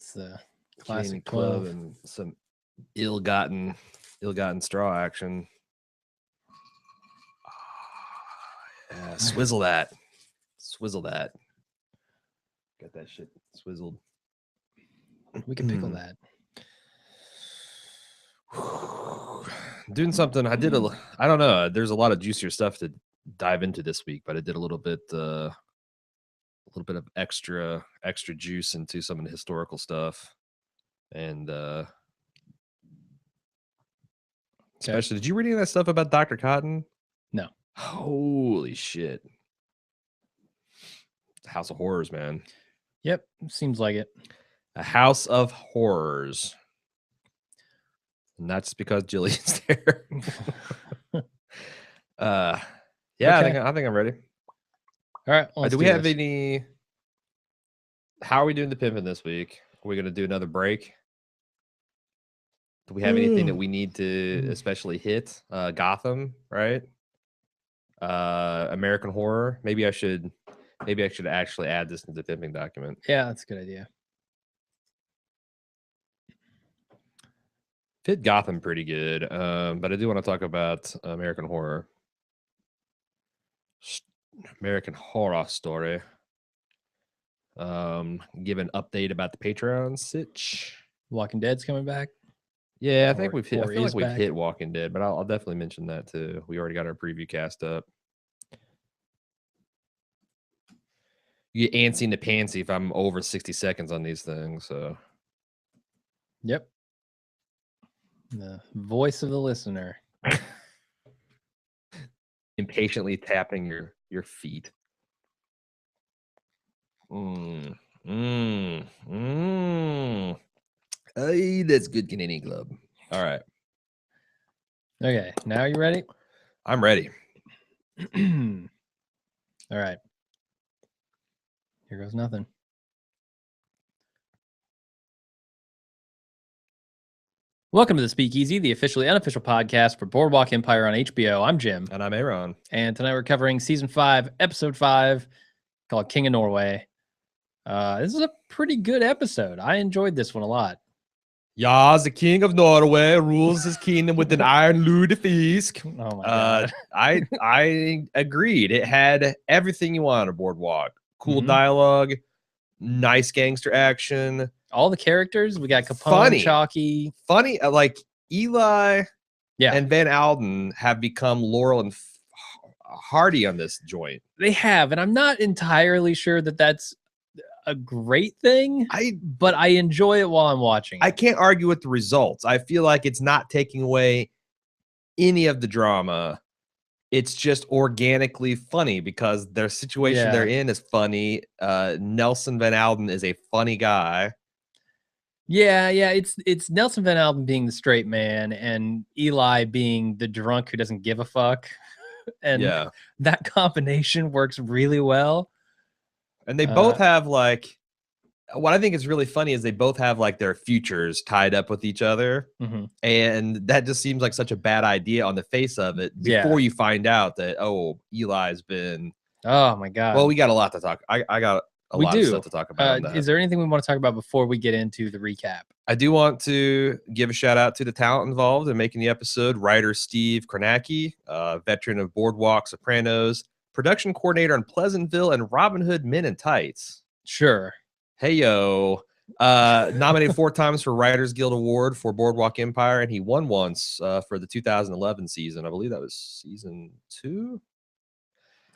It's the classic classic club 12. and some ill-gotten straw action. Yeah, swizzle that. Got that shit swizzled. We can pickle that. Doing something. I don't know. There's a lot of juicier stuff to dive into this week, but I did a little bit of extra juice into some of the historical stuff. And especially, did you read any of that stuff about Dr. Cotton? No. Holy shit. House of Horrors, man. Yep, seems like it. A House of Horrors. Not just because Jillian's there. Yeah, okay. I think I'm ready. All right. Do we have any? How are we doing the pimping this week? Are we going to do another break? Do we have anything that we need to especially hit? Gotham, right? American Horror. Maybe I should actually add this to the pimping document. Yeah, that's a good idea. Fit Gotham pretty good, but I do want to talk about American Horror. American Horror Story. Give an update about the Patreon sitch. Walking Dead's coming back. Yeah, I think we've hit. I feel like we've hit Walking Dead, but I'll definitely mention that too. We already got our preview cast up. You get antsy in the pantsy if I'm over 60 seconds on these things. So, yep. The voice of the listener. Impatiently tapping your feet. Hey, that's good Canadian Club. All right. Okay, now you ready? I'm ready. All right. Here goes nothing. Welcome to the Speakeasy, the officially unofficial podcast for Boardwalk Empire on HBO. I'm Jim. And I'm Aaron. And tonight we're covering Season 5, Episode 5, called King of Norway. This is a pretty good episode. I enjoyed this one a lot. Yas, the King of Norway rules his kingdom with an iron lutefisk. Oh my god. I agreed. It had everything you want on a Boardwalk. Cool dialogue, nice gangster action. All the characters. We got Capone, Chalky. Funny, like Eli and Van Alden have become Laurel and Hardy on this joint. They have, and I'm not entirely sure that that's a great thing, but I enjoy it while I'm watching. I can't argue with the results. I feel like it's not taking away any of the drama. It's just organically funny because their situation they're in is funny. Nelson Van Alden is a funny guy. Yeah, it's Nelson Van Alden being the straight man and Eli being the drunk who doesn't give a fuck. And that combination works really well. And they both have like, what I think is really funny is they both have like their futures tied up with each other. And that just seems like such a bad idea on the face of it before you find out that, oh, Eli's been. Oh my God. Well, we got a lot to talk. I got a lot of stuff to talk about. On that. Is there anything we want to talk about before we get into the recap? I do want to give a shout out to the talent involved in making the episode. Writer Steve Kornacki, veteran of Boardwalk, Sopranos, production coordinator on Pleasantville and Robin Hood Men in Tights. Sure. Hey, yo. Nominated 4 times for Writers Guild Award for Boardwalk Empire, and he won once for the 2011 season. I believe that was season 2.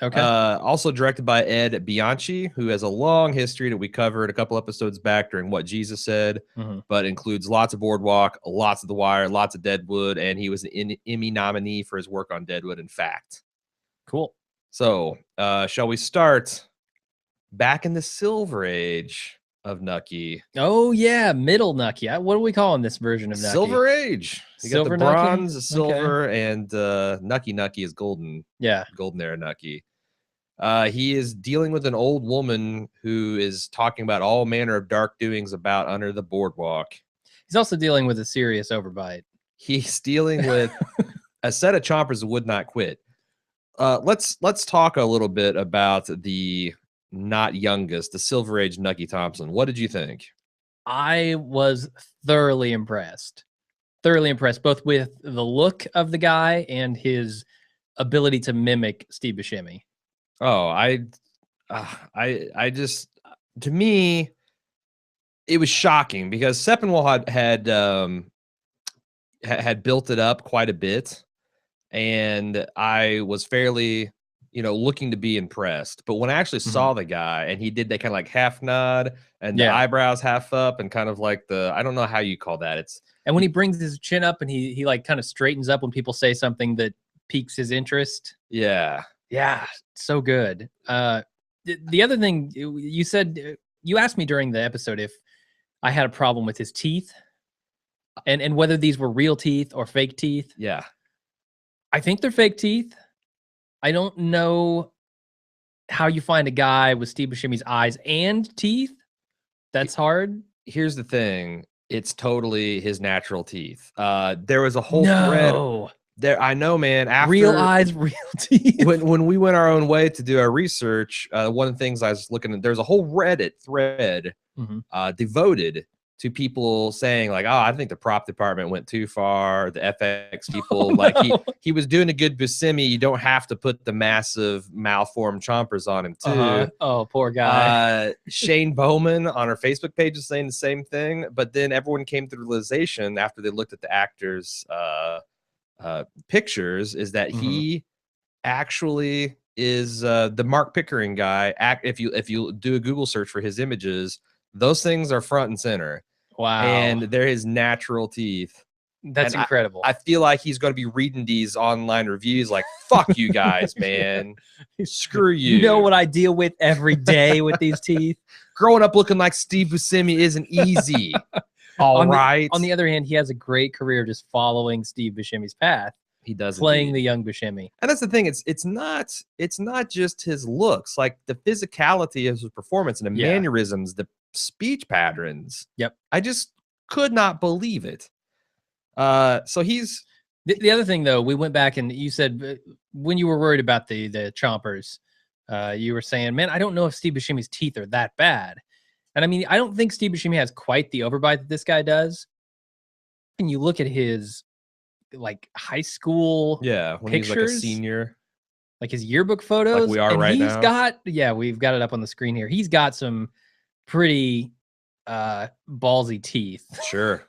Okay. Also directed by Ed Bianchi, who has a long history that we covered a couple episodes back during What Jesus Said, but includes lots of Boardwalk, lots of The Wire, lots of Deadwood, and he was an Emmy nominee for his work on Deadwood, in fact. Cool. So, shall we start back in the Silver Age of Nucky? Oh, yeah, Middle Nucky. What do we call in this version of Nucky? Silver Age. You Silver got the Nucky? bronze, the silver, and Nucky is golden. Yeah. Golden era Nucky. He is dealing with an old woman who is talking about all manner of dark doings about under the Boardwalk. He's also dealing with a serious overbite. He's dealing with a set of chompers that would not quit. Let's talk a little bit about the not youngest, the Silver Age Nucky Thompson. What did you think? I was thoroughly impressed. Thoroughly impressed, both with the look of the guy and his ability to mimic Steve Buscemi. Oh, I just, to me, it was shocking because Sepinwall had built it up quite a bit, and I was fairly, looking to be impressed. But when I actually saw the guy and he did that kind of like half nod and the eyebrows half up and kind of like I don't know how you call that. And when he brings his chin up and he like kind of straightens up when people say something that piques his interest. Yeah. Yeah. So good. The other thing you said, you asked me during the episode if I had a problem with his teeth and whether these were real teeth or fake teeth. Yeah. I think they're fake teeth. I don't know how you find a guy with Steve Buscemi's eyes and teeth. That's hard. Here's the thing. It's totally his natural teeth. There was a whole thread there. I know, man. After real eyes, real teeth. When we went our own way to do our research, one of the things I was looking at, there's a whole Reddit thread devoted to people saying like, oh, I think the prop department went too far. The FX people, like he was doing a good Buscemi. You don't have to put the massive malformed chompers on him too. Oh, poor guy. Shane Bowman on our Facebook page is saying the same thing. But then everyone came to the realization after they looked at the actors' pictures is that he actually is the Mark Pickering guy. If you do a Google search for his images, those things are front and center. Wow. And they're his natural teeth. That's and incredible. I feel like he's going to be reading these online reviews like, fuck you guys, man. Screw you. You know what I deal with every day with these teeth? Growing up looking like Steve Buscemi isn't easy. All right. On the other hand, he has a great career just following Steve Buscemi's path. He does playing the young Buscemi. And that's the thing. It's not just his looks, like the physicality of his performance and the mannerisms, the speech patterns. Yep. I just could not believe it. So he's the other thing though, we went back and you said when you were worried about the chompers, you were saying, man, I don't know if Steve Buscemi's teeth are that bad. And I mean, I don't think Steve Buscemi has quite the overbite that this guy does. And you look at his like high school when pictures, he's like a senior, like his yearbook photos, like we are right now. He's got we've got it up on the screen here. He's got some pretty ballsy teeth. Sure.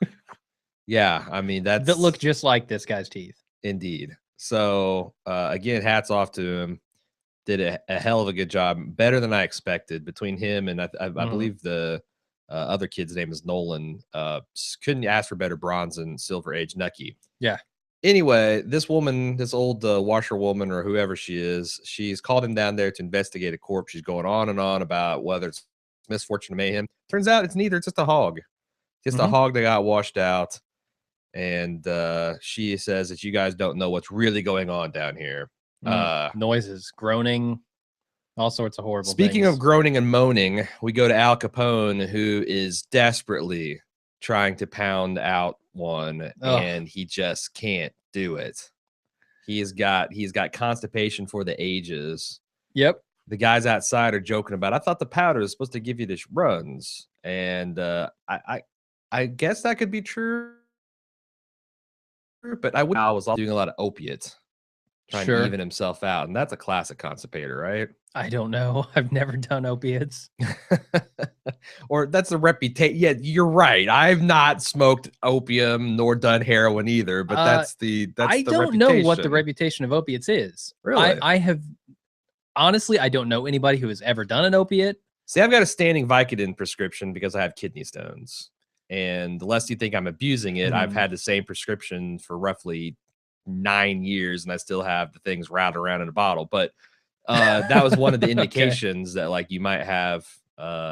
Yeah, I mean that look just like this guy's teeth. Indeed. So again, hats off to him. Did a hell of a good job, better than I expected. Between him and I believe the other kid's name is Nolan. Couldn't ask for better bronze and silver age Nucky. Yeah. Anyway, this woman, this old washerwoman or whoever she is, she's called him down there to investigate a corpse. She's going on and on about whether it's misfortune or mayhem. Turns out it's neither. It's just a hog. Just a hog that got washed out. And she says that you guys don't know what's really going on down here. Noises, groaning, all sorts of horrible Speaking things. of groaning and moaning, we go to Al Capone, who is desperately trying to pound out one, and he just can't do it. He's got constipation for the ages. Yep. The guys outside are joking about, I thought the powder was supposed to give you the runs. And I guess that could be true. But I was doing a lot of opiates, trying to even himself out. And that's a classic constipator, right? I don't know. I've never done opiates. Or that's a reputation. Yeah, you're right. I've not smoked opium nor done heroin either, but that's the I don't know what the reputation of opiates is. Really? I have honestly, I don't know anybody who has ever done an opiate. See, I've got a standing Vicodin prescription because I have kidney stones. And the less you think I'm abusing it, I've had the same prescription for roughly 9 years, and I still have the things routed around in a bottle. But that was one of the indications that like you might have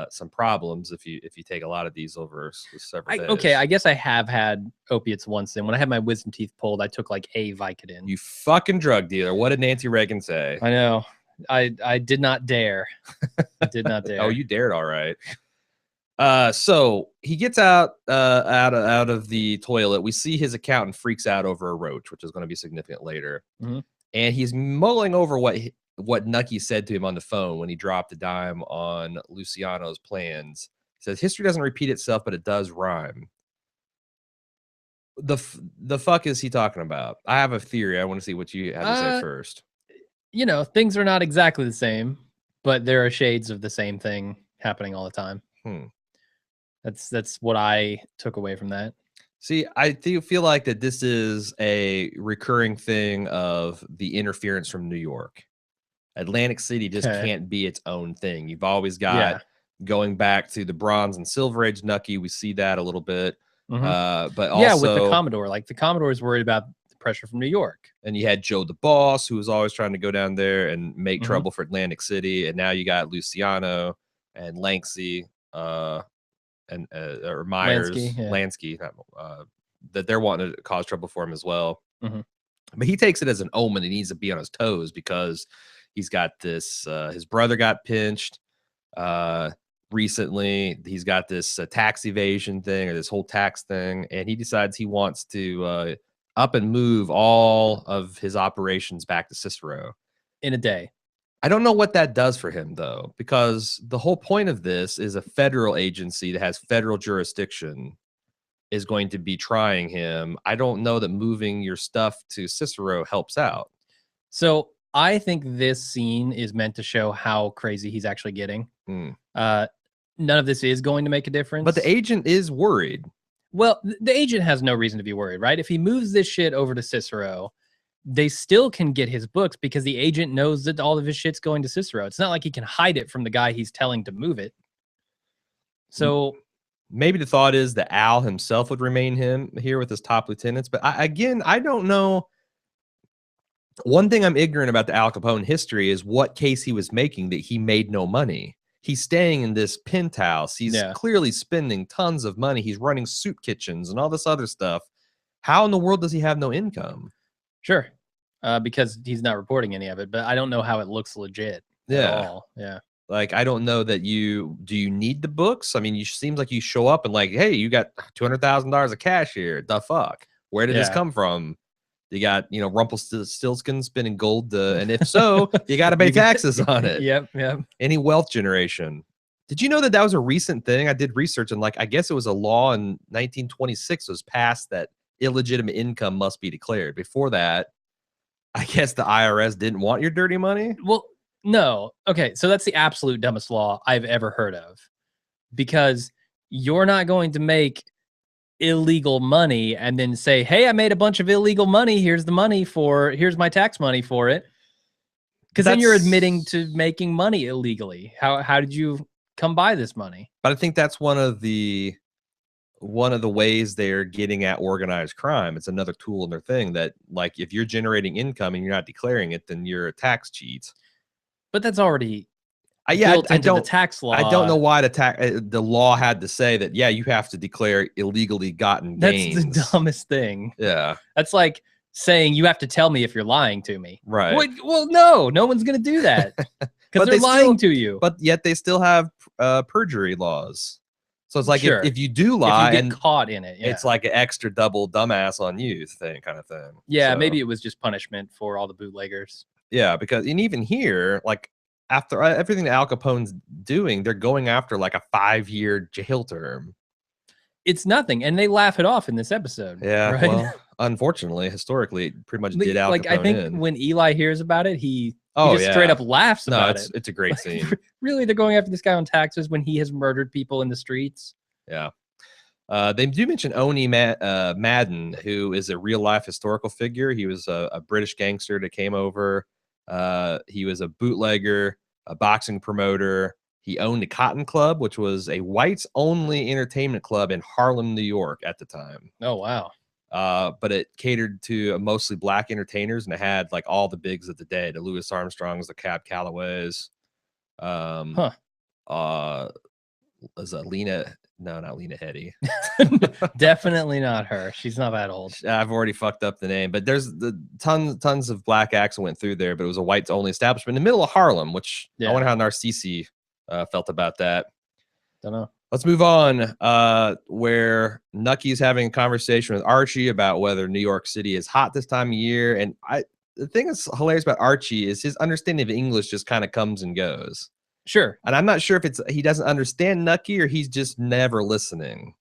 some problems if you take a lot of these over several days. Okay, I guess I have had opiates once. And when I had my wisdom teeth pulled, I took like a Vicodin. You fucking drug dealer! What did Nancy Reagan say? I know. I did not dare. I did not dare. Oh, you dared, all right. So he gets out of the toilet. We see his accountant freaks out over a roach, which is going to be significant later. And he's mulling over what Nucky said to him on the phone when he dropped a dime on Luciano's plans. says history doesn't repeat itself, but it does rhyme. The fuck is he talking about? I have a theory. I want to see what you have to say first. You know, things are not exactly the same, but there are shades of the same thing happening all the time. That's what I took away from that. See, I feel like that this is a recurring thing of the interference from New York. Atlantic City just can't be its own thing. You've always got going back to the Bronze and Silver Age Nucky. We see that a little bit. But also, with the Commodore, like the Commodore is worried about the pressure from New York. And you had Joe the Boss, who was always trying to go down there and make trouble for Atlantic City. And now you got Luciano and Lanksy, or Myers, Lansky, that they're wanting to cause trouble for him as well. But he takes it as an omen. He needs to be on his toes because he's got this, his brother got pinched recently. He's got this tax evasion thing, or this whole tax thing. And he decides he wants to up and move all of his operations back to Cicero in a day. I don't know what that does for him, though, because the whole point of this is a federal agency that has federal jurisdiction is going to be trying him. I don't know that moving your stuff to Cicero helps out. So I think this scene is meant to show how crazy he's actually getting. None of this is going to make a difference. But the agent is worried. Well, the agent has no reason to be worried, right? If he moves this shit over to Cicero, they still can get his books because the agent knows that all of his shit's going to Cicero. It's not like he can hide it from the guy he's telling to move it. So maybe the thought is that Al himself would remain here with his top lieutenants. But I don't know. One thing I'm ignorant about the Al Capone history is what case he was making that he made no money. He's staying in this penthouse. He's clearly spending tons of money. He's running soup kitchens and all this other stuff. How in the world does he have no income? Sure. Because he's not reporting any of it, but I don't know how it looks legit at all. Yeah. Like, I don't know that do you need the books? I mean, you seems like you show up and like, hey, you got $200,000 of cash here. The fuck? Where did this come from? You got, Rumpelstiltskin spinning gold. And if so, you got to pay taxes on it. Yep. Any wealth generation. Did you know that was a recent thing? I did research and I guess it was a law in 1926 was passed that illegitimate income must be declared. Before that, I guess the IRS didn't want your dirty money. Well, no. Okay. So that's the absolute dumbest law I've ever heard of, because you're not going to make illegal money and then say, hey, I made a bunch of illegal money. Here's my tax money for it. Because then you're admitting to making money illegally. How did you come by this money? But I think that's one of the ways they're getting at organized crime. It's another tool in their thing that, like, if you're generating income and you're not declaring it, then you're a tax cheat. But that's already built into the tax law. I don't know why the law had to say that. Yeah, you have to declare illegally gotten gains. That's the dumbest thing. Yeah, that's like saying you have to tell me if you're lying to me. Right. Well, no one's gonna do that because they're lying to you. But yet they still have perjury laws. So it's like if you do lie and caught in it, it's like an extra double dumbass on you kind of thing. Yeah, so maybe it was just punishment for all the bootleggers. Yeah, because even here, like, after everything that Al Capone's doing, they're going after like a 5-year jail term. It's nothing, and they laugh it off in this episode. Yeah, right? Well, unfortunately, historically, it pretty much did Al Capone I think when Eli hears about it, he just straight up laughs about it. It's a great scene. Really, they're going after this guy on taxes when he has murdered people in the streets. Yeah. They do mention Oni Madden, who is a real life historical figure. He was a British gangster that came over. He was a bootlegger, a boxing promoter. He owned a Cotton Club, which was a whites only entertainment club in Harlem, New York at the time. Oh, wow. But it catered to mostly black entertainers, and it had like all the bigs of the day, the Louis Armstrongs, the Cab Callaways. Was Lena? No, not Lena Headey. Definitely not her. She's not that old. I've already fucked up the name, but there's tons of black acts that went through there, but it was a whites only establishment in the middle of Harlem, which I wonder how Narcisse felt about that. Don't know. Let's move on. Where Nucky's having a conversation with Archie about whether New York City is hot this time of year, and the thing that's hilarious about Archie is his understanding of English just kind of comes and goes. Sure. And I'm not sure if it's he doesn't understand Nucky or he's just never listening.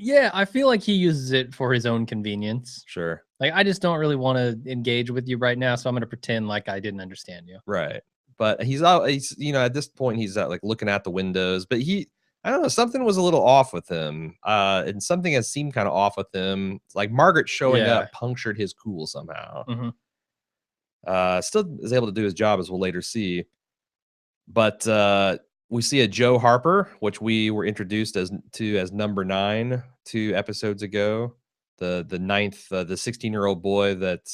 Yeah, I feel like he uses it for his own convenience. Sure. Like, I just don't really want to engage with you right now, so I'm going to pretend like I didn't understand you. Right. But he's at this point, he's like looking out the windows, but I don't know, something was a little off with him. And something has seemed kind of off with him. It's like Margaret showing up punctured his cool somehow. Still is able to do his job, as we'll later see. But we see a Joe Harper, which we were introduced as number 9 2 episodes ago. The 16-year-old boy that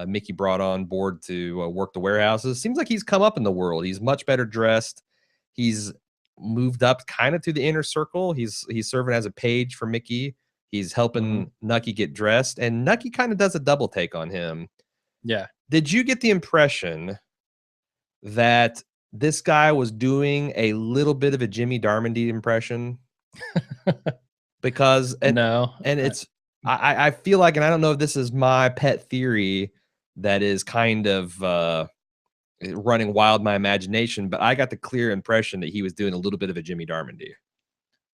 Mickey brought on board to work the warehouses. Seems like he's come up in the world. He's much better dressed. He's moved up kind of to the inner circle. He's serving as a page for Mickey. He's helping Nucky get dressed, and Nucky kind of does a double take on him. Yeah. Did you get the impression that this guy was doing a little bit of a Jimmy Darmody impression? Because it's I feel like, and I don't know if this is my pet theory that is kind of running wild my imagination, but I got the clear impression that he was doing a little bit of a Jimmy Darmody.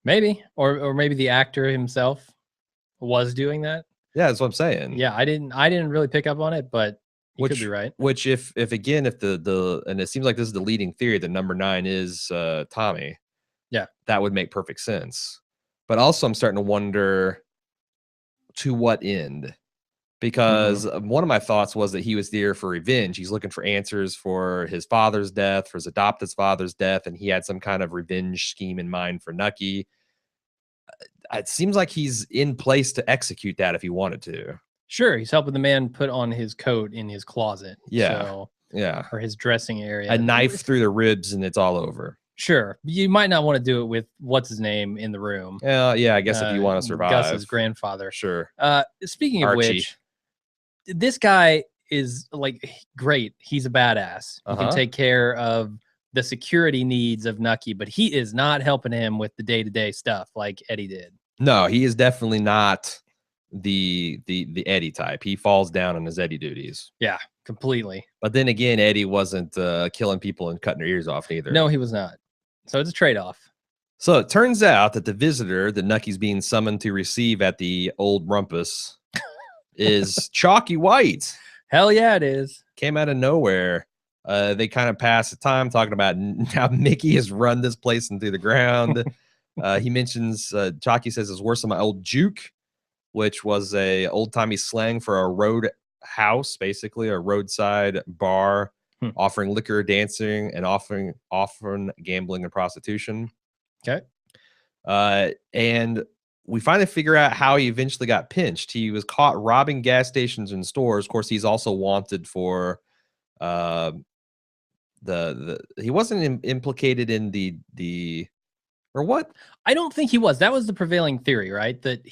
Maybe, or maybe the actor himself was doing that. Yeah, that's what I'm saying. Yeah, I didn't really pick up on it, but you could be right. Which if the and it seems like this is the leading theory that number 9 is Tommy. Yeah, that would make perfect sense. But also, I'm starting to wonder to what end, because one of my thoughts was that he was there for revenge. He's looking for answers for his father's death, for his adopted father's death, and he had some kind of revenge scheme in mind for Nucky. It seems like he's in place to execute that if he wanted to. Sure, he's helping the man put on his coat in his closet. Yeah, so, yeah, or his dressing area. A knife through the ribs, and it's all over. Sure, you might not want to do it with what's his name in the room. Yeah, I guess if you want to survive. Gus's grandfather. Sure. Speaking of which, this guy is like great. He's a badass. He can take care of the security needs of Nucky, but he is not helping him with the day-to-day stuff like Eddie did. No, he is definitely not the Eddie type. He falls down on his Eddie duties. Yeah, completely. But then again, Eddie wasn't killing people and cutting their ears off either. No, he was not. So it's a trade-off. So it turns out that the visitor that Nucky's being summoned to receive at the old rumpus is Chalky White. Hell yeah, it is. Came out of nowhere. They kind of pass the time talking about how Mickey has run this place into the ground. He mentions, Chalky says, it's worse than my old juke, which was a old-timey slang for a road house, basically a roadside bar offering liquor, dancing, and offering gambling and prostitution. Okay. And we finally figure out how he eventually got pinched. He was caught robbing gas stations and stores. Of course, he's also wanted for he wasn't implicated in the or what? I don't think he was. That was the prevailing theory, right? That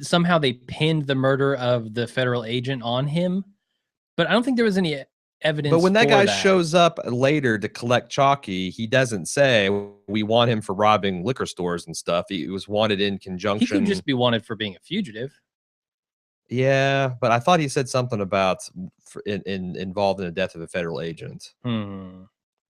somehow they pinned the murder of the federal agent on him. But I don't think there was any evidence. But when that guy shows up later to collect Chalky, he doesn't say we want him for robbing liquor stores and stuff. He was wanted in conjunction. He could just be wanted for being a fugitive. Yeah, but I thought he said something about involved in the death of a federal agent.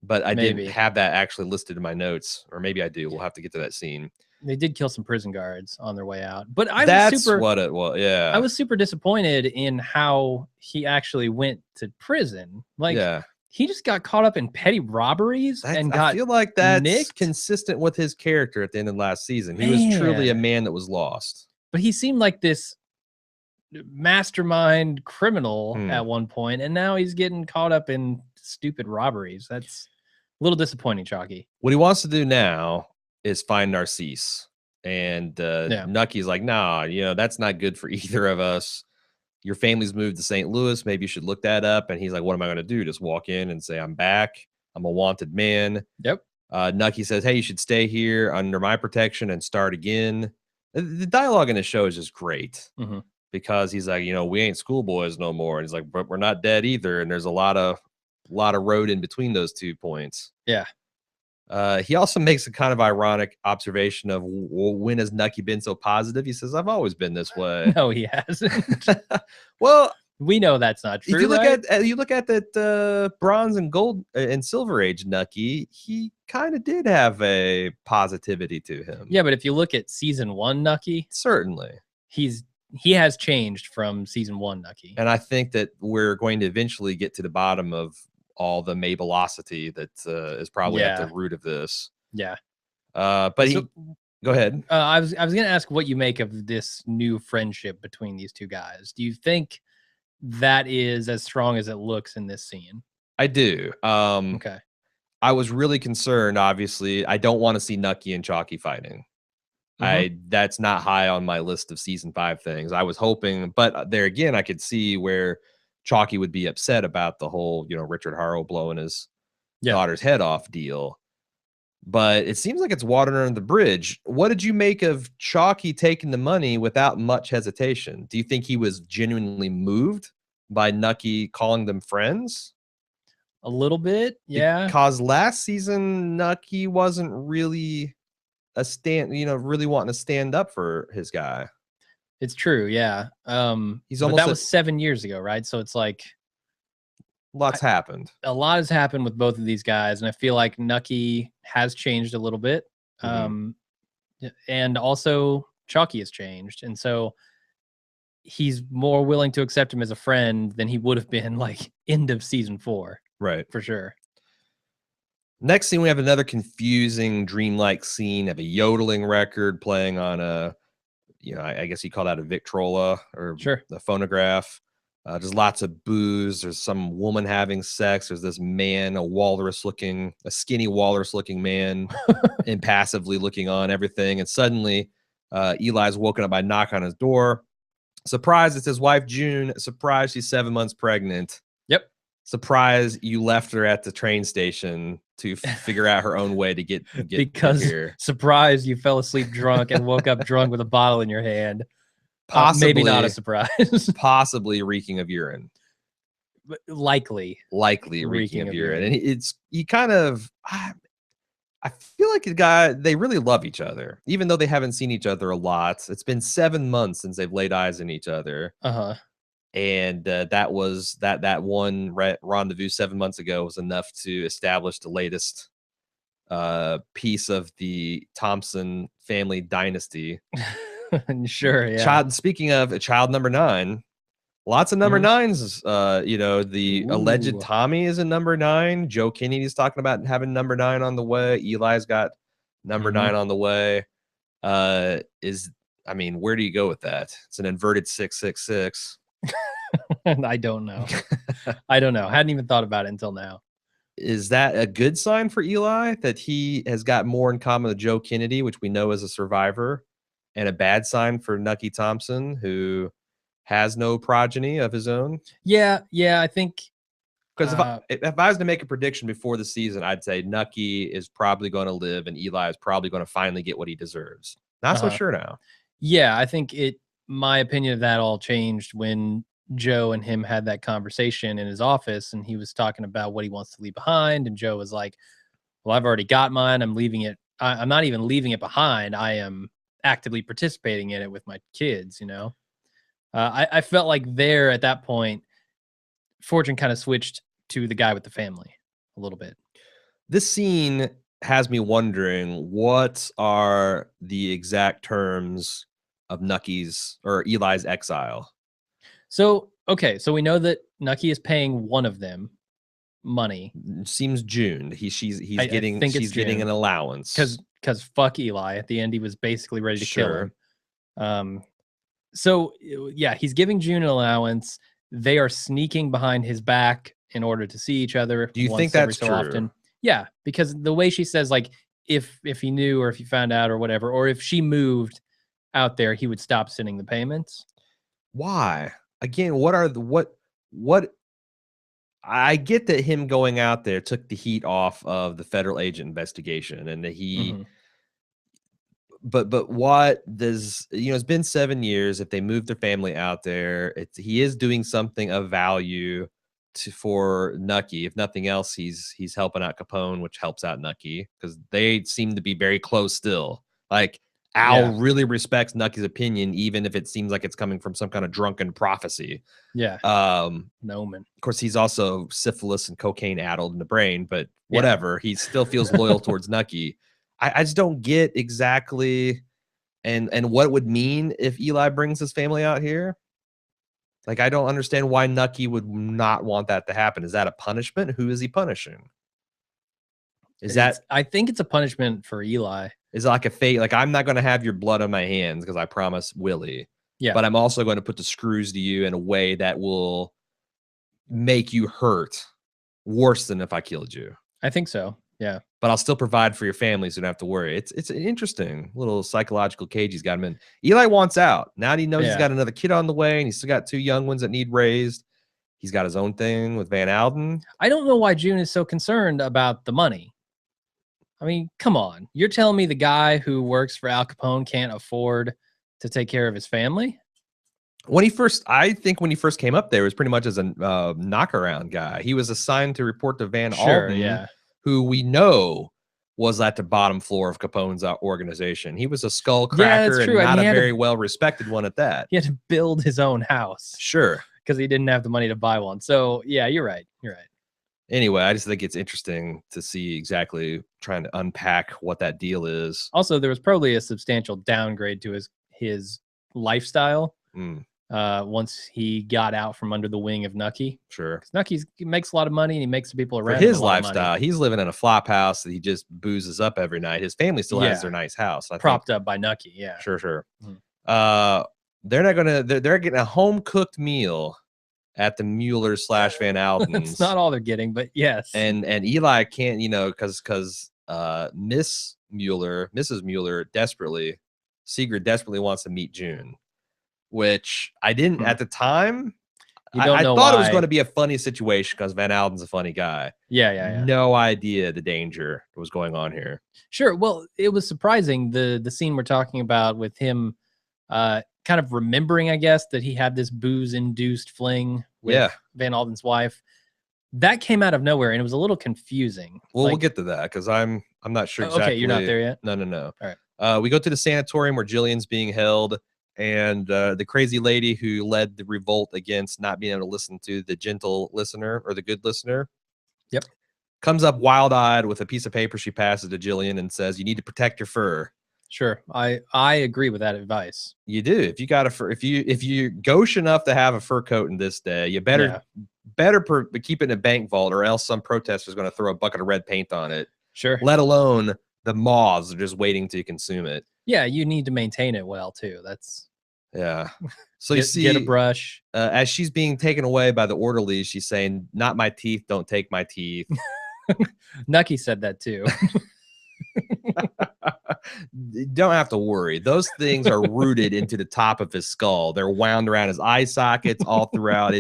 But I didn't have that actually listed in my notes, or maybe I do. We'll have to get to that scene. They did kill some prison guards on their way out, but that's what it was. Yeah, I was super disappointed in how he actually went to prison. Like, he just got caught up in petty robberies and got. I feel like that's nicked. Consistent with his character at the end of last season. He was truly a man that was lost. But he seemed like this mastermind criminal at one point, and now he's getting caught up in stupid robberies. That's a little disappointing, Chalky. What he wants to do now is find Narcisse. And Nucky's like, nah, that's not good for either of us. Your family's moved to St. Louis. Maybe you should look that up. And he's like, what am I going to do? Just walk in and say, I'm back. I'm a wanted man. Yep. Nucky says, hey, you should stay here under my protection and start again. The dialogue in the show is just great because he's like, we ain't schoolboys no more. And he's like, but we're not dead either. And there's a lot of road in between those 2 points. Yeah. He also makes a kind of ironic observation of when has Nucky been so positive? He says, I've always been this way. No, he hasn't. Well, We know that's not true. If you look right? at that bronze and gold and silver age Nucky, he kind of did have a positivity to him. Yeah, but if you look at season 1 Nucky, certainly he has changed from season 1 Nucky. And I think that we're going to eventually get to the bottom of all the Mabelosity that is probably at the root of this. Yeah. But so, go ahead. I was going to ask what you make of this new friendship between these two guys. Do you think that is as strong as it looks in this scene? I do. Okay. I was really concerned. Obviously, I don't want to see Nucky and Chalky fighting. That's not high on my list of season 5 things. I was hoping, but there again, I could see where Chalky would be upset about the whole, Richard Harrow blowing his daughter's head off deal. But it seems like it's water under the bridge. What did you make of Chalky taking the money without much hesitation? Do you think he was genuinely moved by Nucky calling them friends? A little bit, yeah. Because last season, Nucky wasn't really really wanting to stand up for his guy. It's true, yeah. He's almost that was 7 years ago, right? So it's like lots happened. A lot has happened with both of these guys, and I feel like Nucky has changed a little bit. And also Chalky has changed. And so he's more willing to accept him as a friend than he would have been like end of season 4. Right. For sure. Next scene, we have another confusing, dreamlike scene of a yodeling record playing on a, I guess you call that a Victrola or the phonograph. There's lots of booze. There's some woman having sex. There's this man, a skinny walrus-looking man, impassively looking on everything. And suddenly, Eli's woken up by a knock on his door. Surprise, it's his wife, June. Surprise, she's 7 months pregnant. Yep. Surprise, you left her at the train station to figure out her own way to get because here. Surprise, you fell asleep drunk and woke up drunk with a bottle in your hand. Possibly, maybe not a surprise. Possibly reeking of urine. Likely reeking of urine. And he kind of, I feel like they really love each other, even though they haven't seen each other a lot. It's been 7 months since they've laid eyes on each other. And that was that one rendezvous 7 months ago was enough to establish the latest piece of the Thompson family dynasty. Sure, yeah. Speaking of a child number 9, lots of number 9s. The alleged Tommy is a number 9. Joe Kennedy's talking about having number 9 on the way. Eli's got number 9 on the way. Where do you go with that? It's an inverted 666. I don't know. I don't know. Hadn't even thought about it until now. Is that a good sign for Eli that he has got more in common with Joe Kennedy, which we know is a survivor, and a bad sign for Nucky Thompson, who has no progeny of his own? Yeah, I think because if I was to make a prediction before the season, I'd say Nucky is probably going to live and Eli is probably going to finally get what he deserves. Not so sure now. Yeah, I think my opinion of that all changed when Joe and him had that conversation in his office, and he was talking about what he wants to leave behind. And Joe was like, well, I've already got mine. I'm leaving it. I'm not even leaving it behind. I am actively participating in it with my kids, I felt like there at that point, fortune kind of switched to the guy with the family a little bit. This scene has me wondering, what are the exact terms of Nucky's or Eli's exile? So we know that Nucky is paying one of them money. Seems June. She's getting an allowance because fuck Eli. At the end, he was basically ready to kill him. So yeah, he's giving June an allowance. They are sneaking behind his back in order to see each other. Do you think that's true? Often. Yeah, because the way she says, like, if he knew or if he found out or whatever, or if she moved out there, he would stop sending the payments. Why? Again, what I get that him going out there took the heat off of the federal agent investigation, and that he but what does, it's been 7 years. If they moved their family out there, he is doing something of value for Nucky. If nothing else, he's helping out Capone, which helps out Nucky because they seem to be very close still. Like, Al really respects Nucky's opinion, even if it seems like it's coming from some kind of drunken prophecy. Yeah. Of course, he's also syphilis and cocaine addled in the brain, but whatever. He still feels loyal towards Nucky. I just don't get exactly and what it would mean if Eli brings his family out here. Like, I don't understand why Nucky would not want that to happen. Is that a punishment? Who is he punishing? I think it's a punishment for Eli. Is it like a fate? Like, I'm not going to have your blood on my hands because I promised Willie. Yeah. But I'm also going to put the screws to you in a way that will make you hurt worse than if I killed you. I think so. Yeah. But I'll still provide for your family, so you don't have to worry. It's an interesting little psychological cage he's got him in. Eli wants out. Now that he knows he's got another kid on the way, and he's still got 2 young ones that need raised. He's got his own thing with Van Alden. I don't know why June is so concerned about the money. I mean, come on. You're telling me the guy who works for Al Capone can't afford to take care of his family? I think when he first came up there, it was pretty much as a knockaround guy. He was assigned to report to Van Alden, who we know was at the bottom floor of Capone's organization. He was a skull cracker and not a very well-respected one at that. He had to build his own house. Sure. Because he didn't have the money to buy one. So, yeah, you're right. You're right. Anyway, I just think it's interesting to see exactly trying to unpack what that deal is. Also, there was probably a substantial downgrade to his lifestyle once he got out from under the wing of Nucky. Sure. Because Nucky makes a lot of money and he makes the people around for his lifestyle. He's living in a flop house that he just boozes up every night. His family still has their nice house. Propped up by Nucky, yeah. Sure. They're getting a home-cooked meal at the Mueller / Van Alden's. It's not all they're getting, but yes. And Eli can't, because Mrs. Mueller Sigrid desperately wants to meet June, which I didn't at the time. I thought it was going to be a funny situation because Van Alden's a funny guy. Yeah. No idea the danger that was going on here. Sure. Well, it was surprising the scene we're talking about with him kind of remembering, I guess, that he had this booze-induced fling with Van Alden's wife. That came out of nowhere, and it was a little confusing. Well, we'll get to that because I'm not sure exactly. Okay, you're not there yet? No. All right. We go to the sanatorium where Jillian's being held, and the crazy lady who led the revolt against not being able to listen to the gentle listener or the good listener. Yep. Comes up wild-eyed with a piece of paper she passes to Jillian and says, "You need to protect your fur." Sure. I agree with that advice. You do. If you got a fur, if you're gauche enough to have a fur coat in this day, you better keep it in a bank vault, or else some protester is going to throw a bucket of red paint on it. Sure. Let alone the moths are just waiting to consume it. Yeah, you need to maintain it well too. That's So you see, get a brush. As she's being taken away by the orderlies, she's saying, "Not my teeth. Don't take my teeth." Nucky said that too. Don't have to worry. Those things are rooted into the top of his skull. They're wound around his eye sockets all throughout.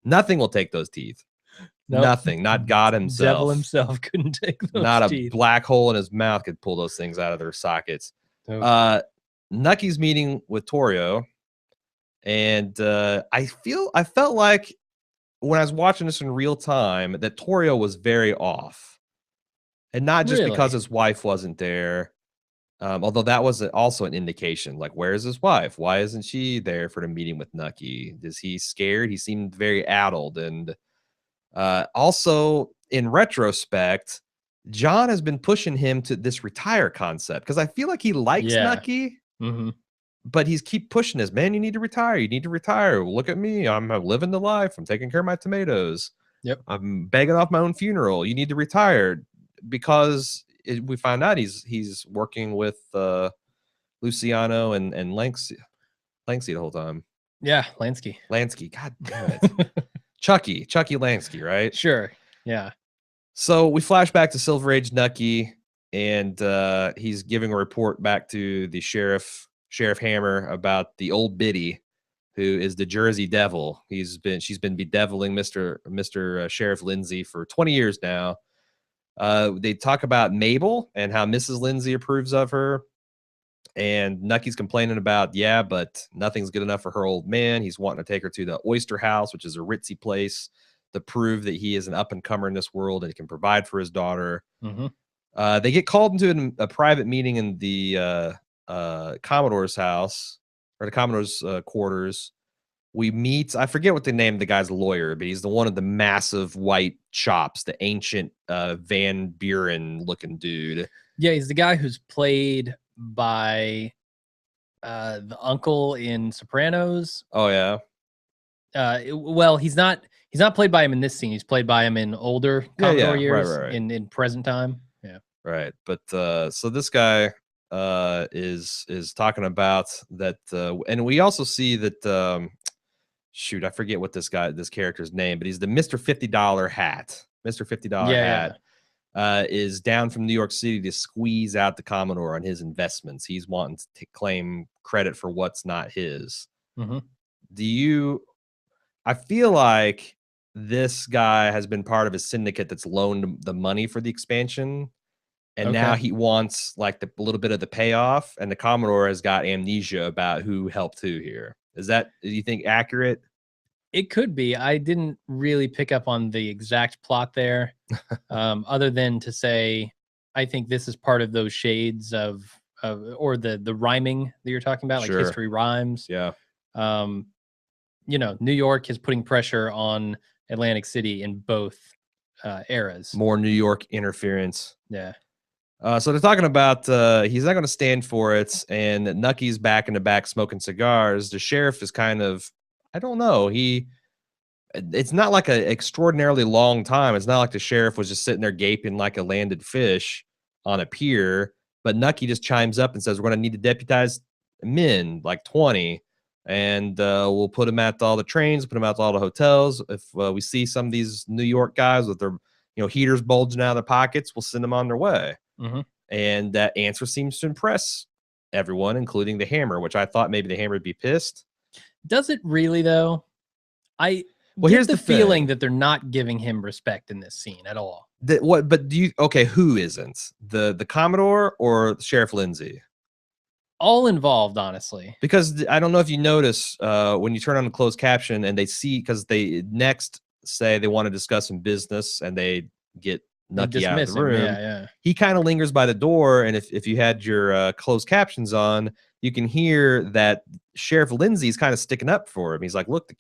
Nothing will take those teeth. Nope. Nothing. Not God himself. Devil himself couldn't take those Not teeth. A black hole in his mouth could pull those things out of their sockets. Okay. Nucky's meeting with Torrio, and I felt like when I was watching this in real time that Torrio was very off. And not just because his wife wasn't there, although that was also an indication. Like, where's his wife? Why isn't she there for the meeting with Nucky? Is he scared? He seemed very addled. And also, in retrospect, John has been pushing him to this retire concept because I feel like he likes Nucky, but he's keep pushing this. Man, you need to retire. You need to retire. Look at me. I'm living the life. I'm taking care of my tomatoes. Yep. I'm begging off my own funeral. You need to retire. Because we find out he's working with Luciano and Lansky the whole time. Yeah, Lansky. God damn it. Chucky Lansky, right? Sure. Yeah. So we flash back to Silver Age Nucky, and he's giving a report back to the Sheriff Hammer about the old biddy, who is the Jersey Devil. She's been bedeviling Mr. Sheriff Lindsay for 20 years now. They talk about Mabel and how Mrs. Lindsay approves of her, and Nucky's complaining about, but nothing's good enough for her old man. He's wanting to take her to the Oyster House, which is a ritzy place, to prove that he is an up-and-comer in this world and he can provide for his daughter. They get called into a private meeting in the Commodore's house, or the Commodore's quarters, we meet, I forget what the name of the guy's lawyer, but he's the one of the massive white chops, the ancient Van Buren looking dude. Yeah, he's the guy who's played by the uncle in Sopranos. Oh yeah. Well, he's not played by him in this scene. He's played by him in older Commodore years, right. in present time. Yeah. Right. But so this guy is talking about that, and we also see that shoot, I forget what this character's name, but he's the Mr. $50 hat. Mr. $50 hat is down from New York City to squeeze out the Commodore on his investments. He's wanting to claim credit for what's not his. Mm-hmm. I feel like this guy has been part of a syndicate that's loaned the money for the expansion, and now he wants like a little bit of the payoff, and the Commodore has got amnesia about who helped who here. Is that, do you think, accurate? It could be. I didn't really pick up on the exact plot there, other than to say, I think this is part of those shades of or the rhyming that you're talking about, like history rhymes. Yeah. You know, New York is putting pressure on Atlantic City in both eras. More New York interference. Yeah. So they're talking about he's not going to stand for it, and Nucky's back in the back smoking cigars. The sheriff is kind of, I don't know. It's not like an extraordinarily long time. It's not like the sheriff was just sitting there gaping like a landed fish on a pier. But Nucky just chimes up and says, "We're going to need to deputize men, like 20, and we'll put them at all the trains, put them at all the hotels. If we see some of these New York guys with their, heaters bulging out of their pockets, we'll send them on their way." And that answer seems to impress everyone, including the Hammer, which I thought maybe the Hammer would be pissed. Does it really, though? Here's the feeling that they're not giving him respect in this scene at all. But who isn't? The Commodore or Sheriff Lindsay? All involved, honestly. Because I don't know if you notice when you turn on the closed caption and they see, because they next say they want to discuss some business and they get Nucky out of the room. He kind of lingers by the door, and if you had your closed captions on, you can hear that Sheriff Lindsay's kind of sticking up for him. He's like, "Look, the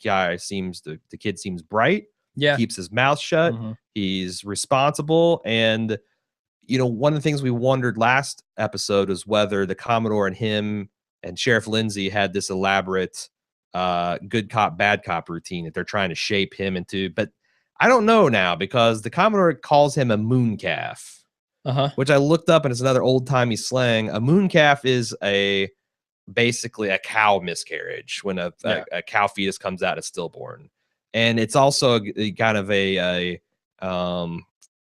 kid seems bright. Yeah, keeps his mouth shut. He's responsible." And one of the things we wondered last episode was whether the Commodore and him and Sheriff Lindsay had this elaborate good cop, bad cop routine that they're trying to shape him into. But I don't know now, because the Commodore calls him a mooncalf, which I looked up, and it's another old-timey slang. A mooncalf is basically a cow miscarriage, when a cow fetus comes out as stillborn. And it's also kind of a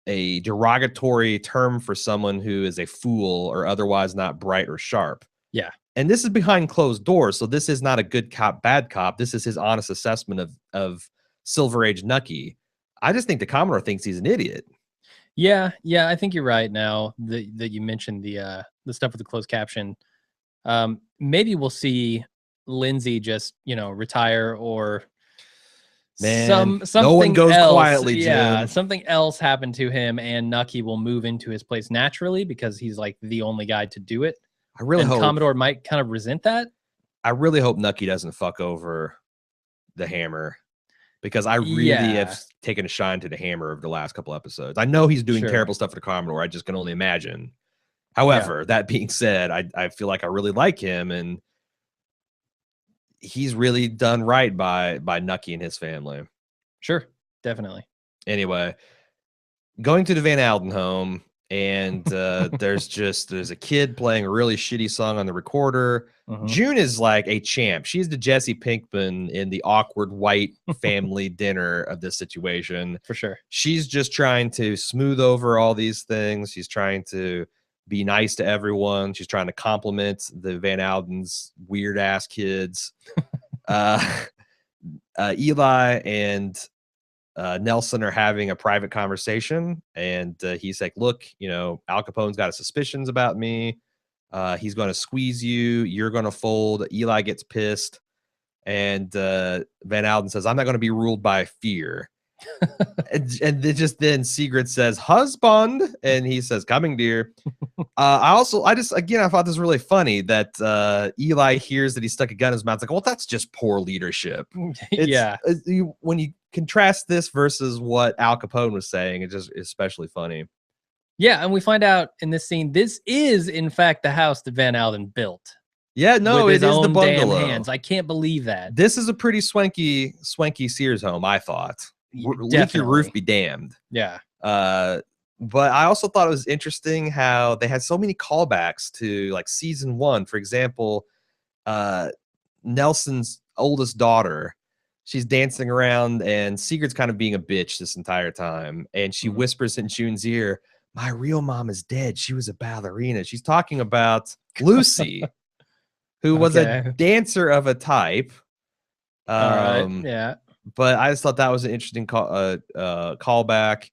derogatory term for someone who is a fool or otherwise not bright or sharp. Yeah. And this is behind closed doors, so this is not a good cop, bad cop. This is his honest assessment of Silver Age Nucky. I just think the Commodore thinks he's an idiot. Yeah, I think you're right now that you mentioned the stuff with the closed caption. Maybe we'll see Lindsay just, retire, or something no one goes else, quietly, Jim. Something else happened to him, and Nucky will move into his place naturally because he's like the only guy to do it. I really hope Commodore might kind of resent that. I really hope Nucky doesn't fuck over the Hammer, because I really have taken a shine to the Hammer of the last couple episodes. I know he's doing terrible stuff for the Commodore. I just can only imagine. However, that being said, I feel like I really like him, and he's really done right by Nucky and his family. Sure, definitely. Anyway, going to the Van Alden home, and there's a kid playing a really shitty song on the recorder. June is like a champ. She's the Jesse Pinkman in the awkward white family dinner of this situation. For sure. She's just trying to smooth over all these things. She's trying to be nice to everyone. She's trying to compliment the Van Alden's weird ass kids. Eli and Nelson are having a private conversation, and he's like, "Look, Al Capone's got his suspicions about me. He's going to squeeze you. You're going to fold." Eli gets pissed, and Van Alden says, "I'm not going to be ruled by fear." and then Sigrid says, husband, and he says, coming, dear. I thought this was really funny that Eli hears that he stuck a gun in his mouth. It's like, well, that's just poor leadership. Yeah. When you contrast this versus what Al Capone was saying, it's just especially funny. Yeah, and we find out in this scene, this is in fact the house that Van Alden built. Yeah, no, it is the bungalow. Damn hands. I can't believe that. This is a pretty swanky Sears home, I thought. Leaky roof be damned. Yeah. But I also thought it was interesting how they had so many callbacks to like season 1. For example, Nelson's oldest daughter, she's dancing around and Sigurd's kind of being a bitch this entire time. And she whispers in June's ear, my real mom is dead. She was a ballerina. She's talking about Lucy, who was a dancer of a type. All right. Yeah. But I just thought that was an interesting callback.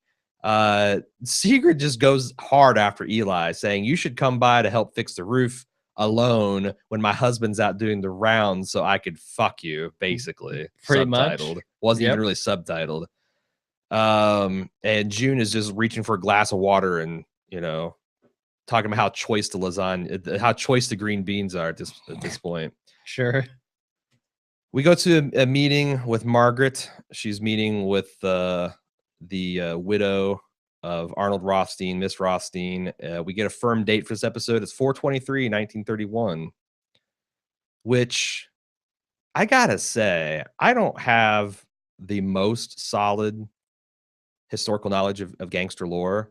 Sigrid just goes hard after Eli, saying, you should come by to help fix the roof alone when my husband's out doing the rounds so I could fuck you, basically. Pretty subtitled. Much. Wasn't even really subtitled. And June is just reaching for a glass of water and, you know, talking about how choice the lasagna, how choice the green beans are at this point. Sure. We go to a meeting with Margaret. She's meeting with the widow of Arnold Rothstein, Miss Rothstein. We get a firm date for this episode. It's 4/23/1931, which I gotta say, I don't have the most solid historical knowledge of gangster lore,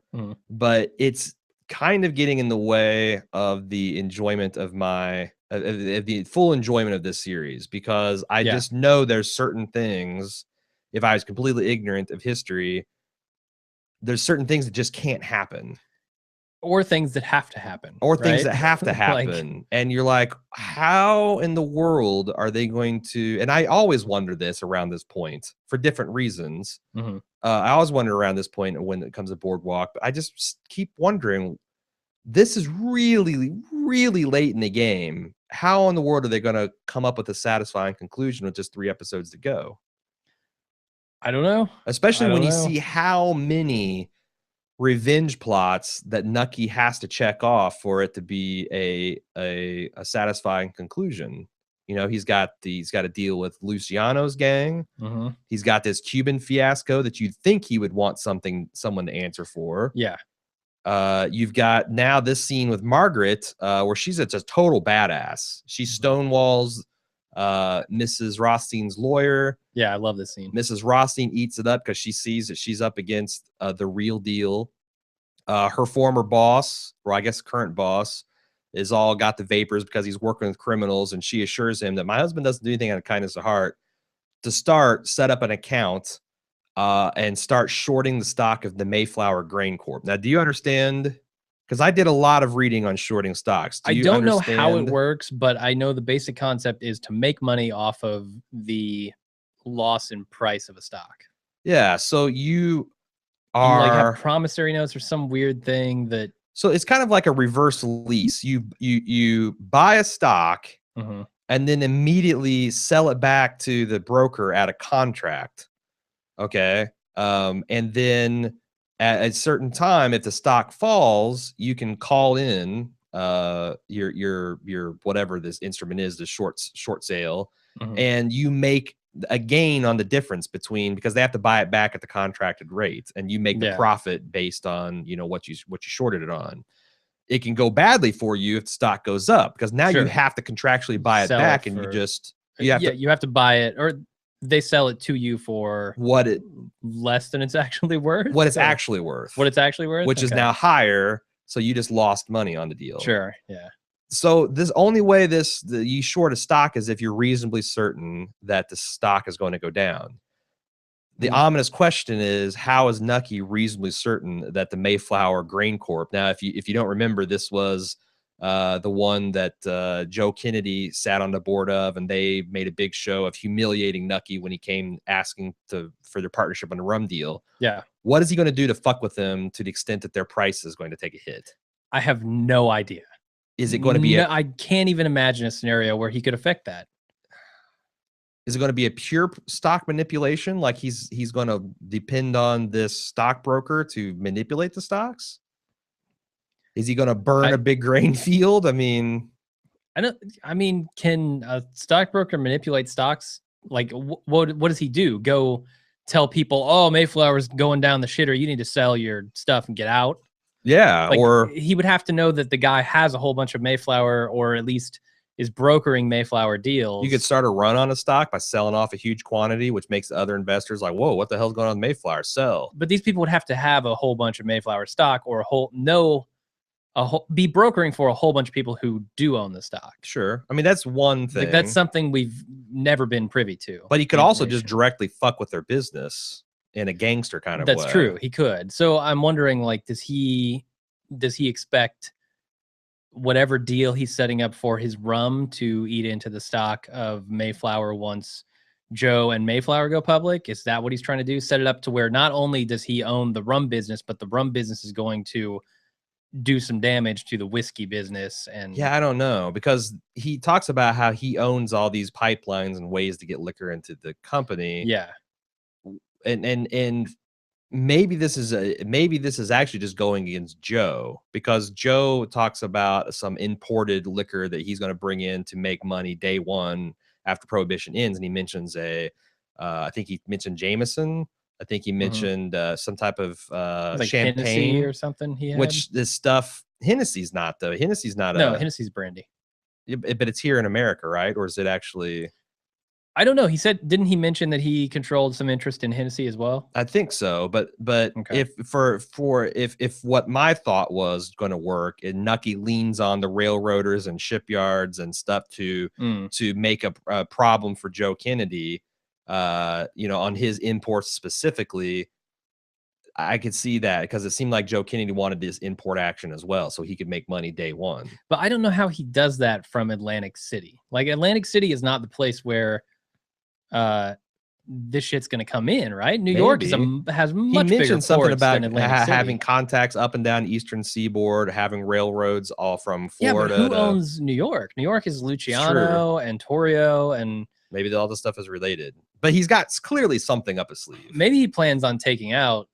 but it's kind of getting in the way of the enjoyment of my the full enjoyment of this series, because I just know there's certain things, if I was completely ignorant of history, there's certain things that just can't happen. Or things that have to happen. Or things that have to happen. Like, and you're like, how in the world are they going to... And I always wonder this around this point for different reasons. I always wonder around this point when it comes to Boardwalk, but I just keep wondering, this is really, really late in the game. How in the world are they going to come up with a satisfying conclusion with just 3 episodes to go? I don't know. Especially when you see how many revenge plots that Nucky has to check off for it to be a satisfying conclusion. You know, he's got to deal with Luciano's gang. He's got this Cuban fiasco that you'd think he would want someone to answer for. Yeah. You've got now this scene with Margaret, where she's just a total badass. She stonewalls Mrs. Rothstein's lawyer. Yeah, I love this scene. Mrs. Rothstein eats it up because she sees that she's up against the real deal. Her former boss, or I guess current boss, is all got the vapors because he's working with criminals, and she assures him that my husband doesn't do anything out of kindness of heart. To set up an account and start shorting the stock of the Mayflower Grain Corp. Now, do you understand? Because I did a lot of reading on shorting stocks. I don't know how it works, but I know the basic concept is to make money off of the loss in price of a stock. Yeah, so you like have promissory notes or some weird thing that... So it's kind of like a reverse lease. You buy a stock and then immediately sell it back to the broker at a contract. Okay. And then at a certain time, if the stock falls, you can call in your whatever this instrument is, the short sale, and you make a gain on the difference between, because they have to buy it back at the contracted rate, and you make the profit based on, you know, what you shorted it on. It can go badly for you if the stock goes up, because now you have to contractually buy it back, and you have to buy it, or they sell it to you for less than it's actually worth. What it's actually worth, which is now higher. So you just lost money on the deal. Sure. Yeah. So this only way you short a stock is if you're reasonably certain that the stock is going to go down. The ominous question is, how is Nucky reasonably certain that the Mayflower Grain Corp... Now, if you don't remember, this was the one that Joe Kennedy sat on the board of, and they made a big show of humiliating Nucky when he came asking for their partnership on the rum deal. Yeah. What is he going to do to fuck with them to the extent that their price is going to take a hit? I have no idea. Is it going to be... I can't even imagine a scenario where he could affect that. Is it going to be a pure stock manipulation? Like he's going to depend on this stockbroker to manipulate the stocks? Is he going to burn a big grain field? I mean, can a stockbroker manipulate stocks? Like, what does he do? Go tell people, oh, Mayflower's going down the shitter, you need to sell your stuff and get out? Yeah, like, or he would have to know that the guy has a whole bunch of Mayflower, or at least is brokering Mayflower deals. You could start a run on a stock by selling off a huge quantity, which makes other investors like, whoa, what the hell's going on with Mayflower? Sell. But these people would have to have a whole bunch of Mayflower stock, or be brokering for a whole bunch of people who do own the stock. Sure. I mean, that's one thing. Like, that's something we've never been privy to. But he could also just directly fuck with their business in a gangster kind of way. That's true. He could. So I'm wondering, like, does he expect whatever deal he's setting up for his rum to eat into the stock of Mayflower once Joe and Mayflower go public? Is that what he's trying to do? Set it up to where not only does he own the rum business, but the rum business is going to do some damage to the whiskey business. And yeah, I don't know, because he talks about how he owns all these pipelines and ways to get liquor into the company. Yeah. And maybe this is actually just going against Joe, because Joe talks about some imported liquor that he's going to bring in to make money day one after Prohibition ends, and he mentions I think he mentioned Jameson. I think he mentioned some type of like champagne Hennessy or something. Which this stuff Hennessy's not though. Hennessy's not. No, Hennessy's brandy. But it's here in America, right? Or is it actually? I don't know. He said, didn't he mention that he controlled some interest in Hennessy as well? I think so. But okay. if what my thought was going to work, and Nucky leans on the railroaders and shipyards and stuff to make a problem for Joe Kennedy, on his imports specifically, I could see that, because it seemed like Joe Kennedy wanted this import action as well, so he could make money day one. But I don't know how he does that from Atlantic City. Like, Atlantic City is not the place where this shit's going to come in, right? New York has much bigger ports something about having contacts up and down Eastern Seaboard, having railroads all from Florida. Yeah, but who owns New York? New York is Luciano and Torrio, and maybe all this stuff is related. But he's got clearly something up his sleeve. Maybe he plans on taking out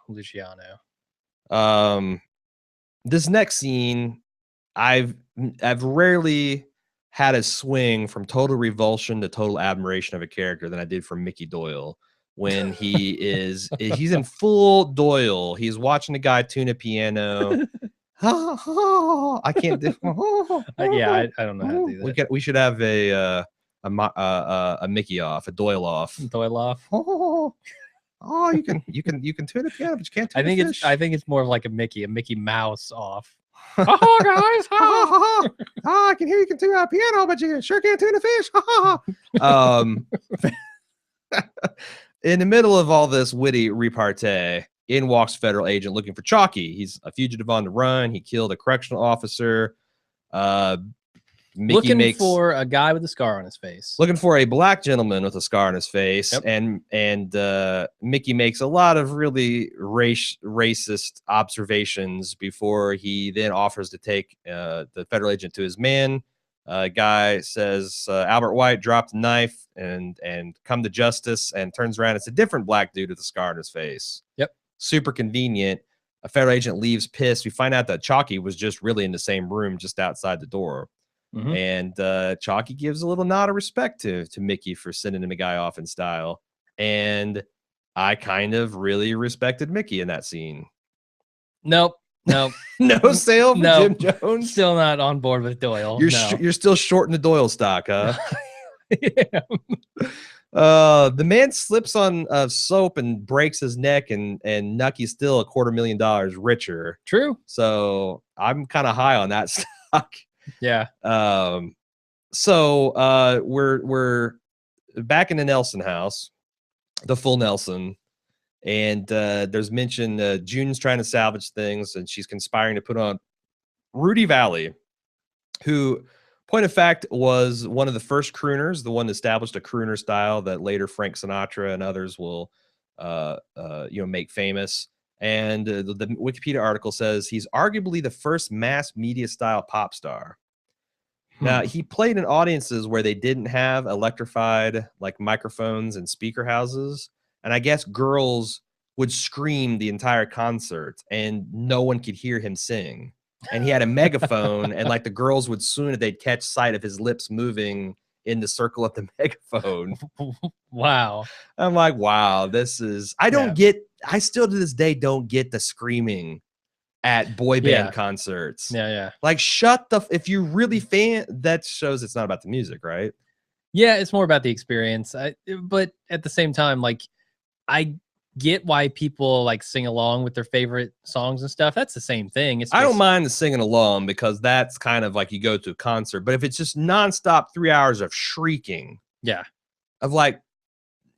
Luciano. This next scene, I've rarely had a swing from total revulsion to total admiration of a character than I did from Mickey Doyle, when he's in full Doyle. He's watching a guy tune a piano. I can't do. Yeah, I don't know how to do that. We should have a Mickey off, a Doyle off. Doyle off. Oh, you can tune a piano, but you can't tune a fish. I think it's more of like a Mickey Mouse off. Oh, guys! I can hear you can tune a piano, but you sure can't tune a fish. In the middle of all this witty repartee, in walks federal agent looking for Chalky. He's a fugitive on the run. He killed a correctional officer. Looking for a guy with a scar on his face. Looking for a black gentleman with a scar on his face. Yep. And Mickey makes a lot of really racist observations before he then offers to take the federal agent to his man. Guy says, Albert White dropped the knife and come to justice, and turns around. It's a different black dude with a scar on his face. Yep. Super convenient. A federal agent leaves pissed. We find out that Chalky was just really in the same room just outside the door. Mm-hmm. And Chalky gives a little nod of respect to Mickey for sending the guy off in style. And I kind of really respected Mickey in that scene. Nope. No sale for Jim Jones. Still not on board with Doyle. You're still shorting the Doyle stock, huh? Yeah. The man slips on soap and breaks his neck, and Nucky's still $250,000 richer. True. So I'm kind of high on that stock. Yeah. So we're back in the Nelson house, the full Nelson, and there's mention June's trying to salvage things, and she's conspiring to put on Rudy Valley, who, point of fact, was one of the first crooners, the one that established a crooner style that later Frank Sinatra and others will make famous. And the Wikipedia article says he's arguably the first mass media style pop star. Now, he played in audiences where they didn't have electrified like microphones and speaker houses. And I guess girls would scream the entire concert and no one could hear him sing. And he had a megaphone, and like the girls would soon as they'd catch sight of his lips moving in the circle of the megaphone. Wow. I'm like, wow, this is, I still to this day don't get the screaming at boy band concerts. Yeah. Like, if you really that shows it's not about the music, right? Yeah, it's more about the experience. But at the same time, like, I get why people like sing along with their favorite songs and stuff. That's the same thing. I don't mind the singing along because that's kind of like you go to a concert. But if it's just nonstop 3 hours of shrieking, of like,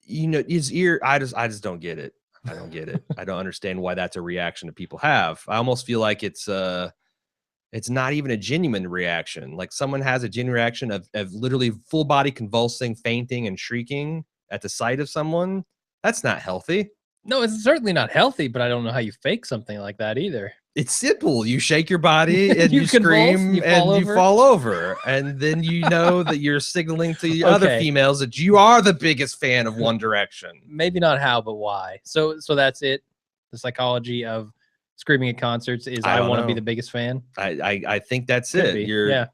his ear, I just don't get it. I don't get it. I don't understand why that's a reaction that people have. I almost feel like it's not even a genuine reaction. Like someone has a genuine reaction of literally full body convulsing, fainting, and shrieking at the sight of someone. That's not healthy. No, it's certainly not healthy, but I don't know how you fake something like that either. It's simple. You shake your body and you scream and you fall over. And then you know that you're signaling to the other females that you are the biggest fan of One Direction. Maybe not how, but why. So that's it. The psychology of screaming at concerts is I want to be the biggest fan. I think that's it. You're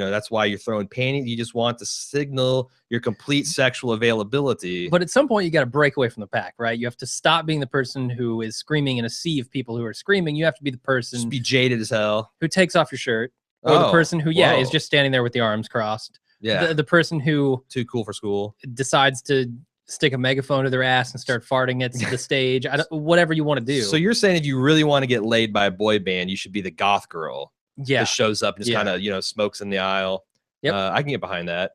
that's why you're throwing panties. You just want to signal your complete sexual availability. But at some point you got to break away from the pack, right? You have to stop being the person who is screaming in a sea of people who are screaming. You have to be the person just be jaded as hell who takes off your shirt, or the person who is just standing there with the arms crossed. Yeah. The person who too cool for school decides to stick a megaphone to their ass and start farting at the stage. Whatever you want to do. So you're saying if you really want to get laid by a boy band, you should be the goth girl. Yeah. That shows up and just kind of, smokes in the aisle. Yep. I can get behind that.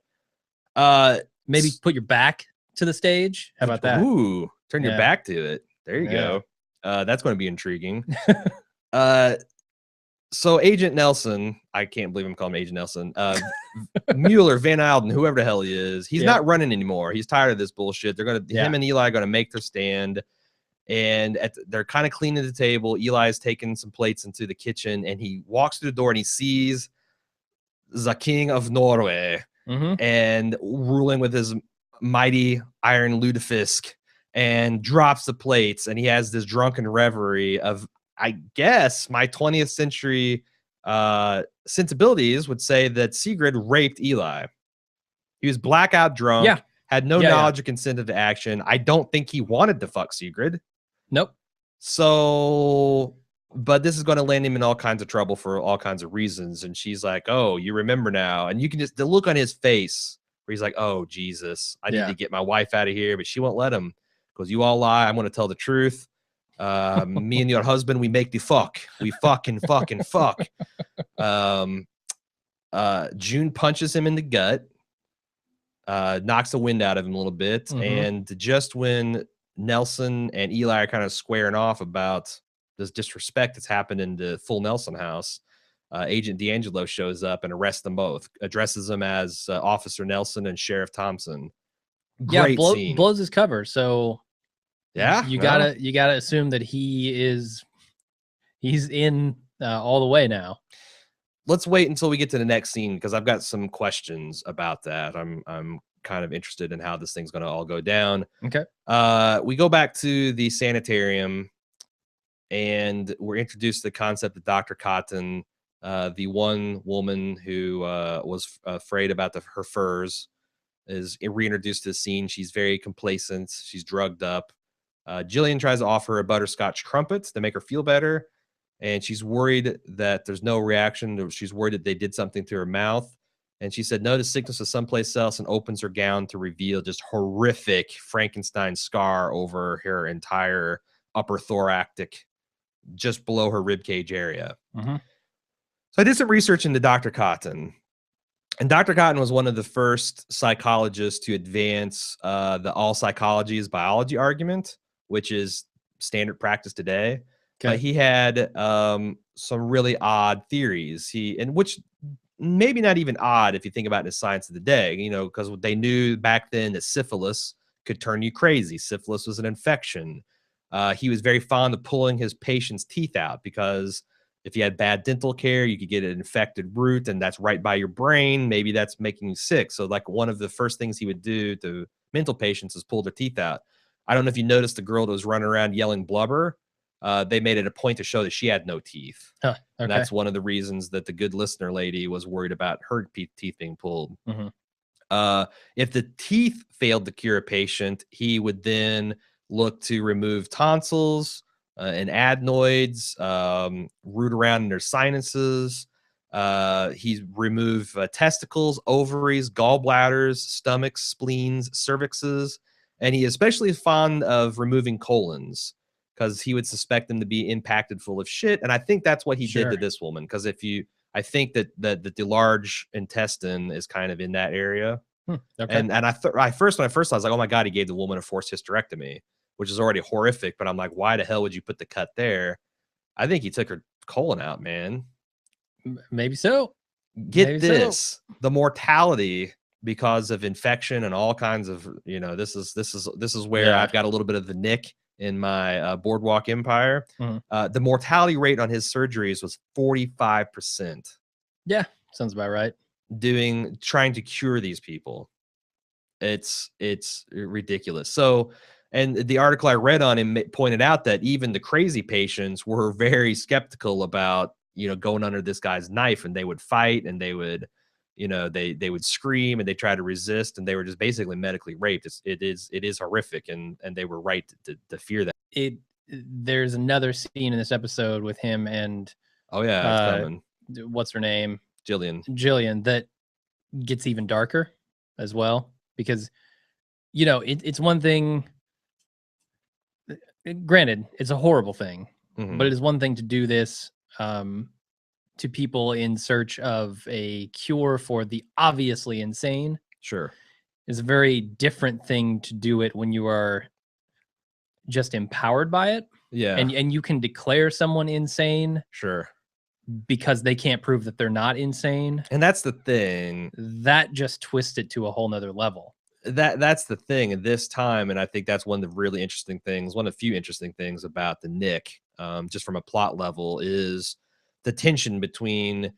Maybe put your back to the stage. How about that? Ooh, turn your back to it. There you go. That's going to be intriguing. So Agent Nelson, I can't believe I'm calling him Agent Nelson. Mueller, Van Alden, whoever the hell he is, he's not running anymore. He's tired of this bullshit. They're him and Eli are gonna make their stand, and they're kind of cleaning the table. Eli's taking some plates into the kitchen, and he walks through the door and he sees the King of Norway and ruling with his mighty iron lutefisk, and drops the plates, and he has this drunken reverie of, I guess my 20th century sensibilities would say that Sigrid raped Eli. He was blackout drunk, had no knowledge or consent of the action. I don't think he wanted to fuck Sigrid. Nope. So, but this is going to land him in all kinds of trouble for all kinds of reasons. And she's like, oh, you remember now. And you can just, the look on his face where he's like, oh, Jesus, I need to get my wife out of here. But she won't let him because you all lie. I'm going to tell the truth. Me and your husband, we make the fuck. We fucking fuck. June punches him in the gut, knocks the wind out of him a little bit. And just when Nelson and Eli are kind of squaring off about this disrespect that's happened in the full Nelson house, Agent D'Angelo shows up and arrests them both, addresses them as Officer Nelson and Sheriff Thompson. Great scene. Blows his cover. So you gotta assume that he's in all the way now. Let's wait until we get to the next scene because I've got some questions about that. I'm kind of interested in how this thing's going to all go down. Okay. We go back to the sanitarium and we're introduced to the concept of Dr. Cotton, the one woman who was afraid about her furs, is reintroduced to the scene. She's very complacent. She's drugged up. Jillian tries to offer her a butterscotch crumpet to make her feel better, and she's worried that there's no reaction. She's worried that they did something to her mouth, and she said no to sickness is someplace else, and opens her gown to reveal just horrific Frankenstein scar over her entire upper thoracic, just below her ribcage area. So I did some research into Dr. Cotton. And Dr. Cotton was one of the first psychologists to advance the all psychology is biology argument, which is standard practice today. Okay. He had some really odd theories. Which maybe not even odd if you think about it in the science of the day, because they knew back then that syphilis could turn you crazy. Syphilis was an infection. He was very fond of pulling his patients' teeth out because If you had bad dental care, you could get an infected root, and that's right by your brain. Maybe that's making you sick. So like one of the first things he would do to mental patients is pull their teeth out. I don't know if you noticed the girl that was running around yelling blubber. They made it a point to show that she had no teeth. Huh, okay. And that's one of the reasons that the good listener lady was worried about her teeth being pulled. If the teeth failed to cure a patient, he would then look to remove tonsils and adenoids, root around in their sinuses. He's remove testicles, ovaries, gallbladders, stomachs, spleens, cervixes, and he especially is fond of removing colons because he would suspect them to be impacted full of shit. And I think that's what he did to this woman. Because I think that the large intestine is kind of in that area. Okay. And when I first saw, I was like, oh my God, he gave the woman a forced hysterectomy, which is already horrific. But I'm like, why the hell would you put the cut there? I think he took her colon out, man. Maybe so. Get this, the mortality because of infection and all kinds of, this is where I've got a little bit of the nick in my Boardwalk empire. The mortality rate on his surgeries was 45%. Yeah, sounds about right. Trying to cure these people. It's ridiculous. So, and the article I read on him pointed out that even the crazy patients were very skeptical about, going under this guy's knife, and they would fight, and they would, they would scream, and they try to resist, and they were just basically medically raped. It is horrific, and they were right to fear that. There's another scene in this episode with him and it's coming. What's her name? Jillian, that gets even darker as well, because it's one thing, granted it's a horrible thing, but it is one thing to do this to people in search of a cure for the obviously insane. Sure. It's a very different thing to do it when you are just empowered by it. Yeah. And you can declare someone insane. Sure. Because they can't prove that they're not insane. And that's the thing. That just twists it to a whole nother level. That's the thing at this time. And I think that's one of the really interesting things, one of the few interesting things about the Nick, just from a plot level, is the tension between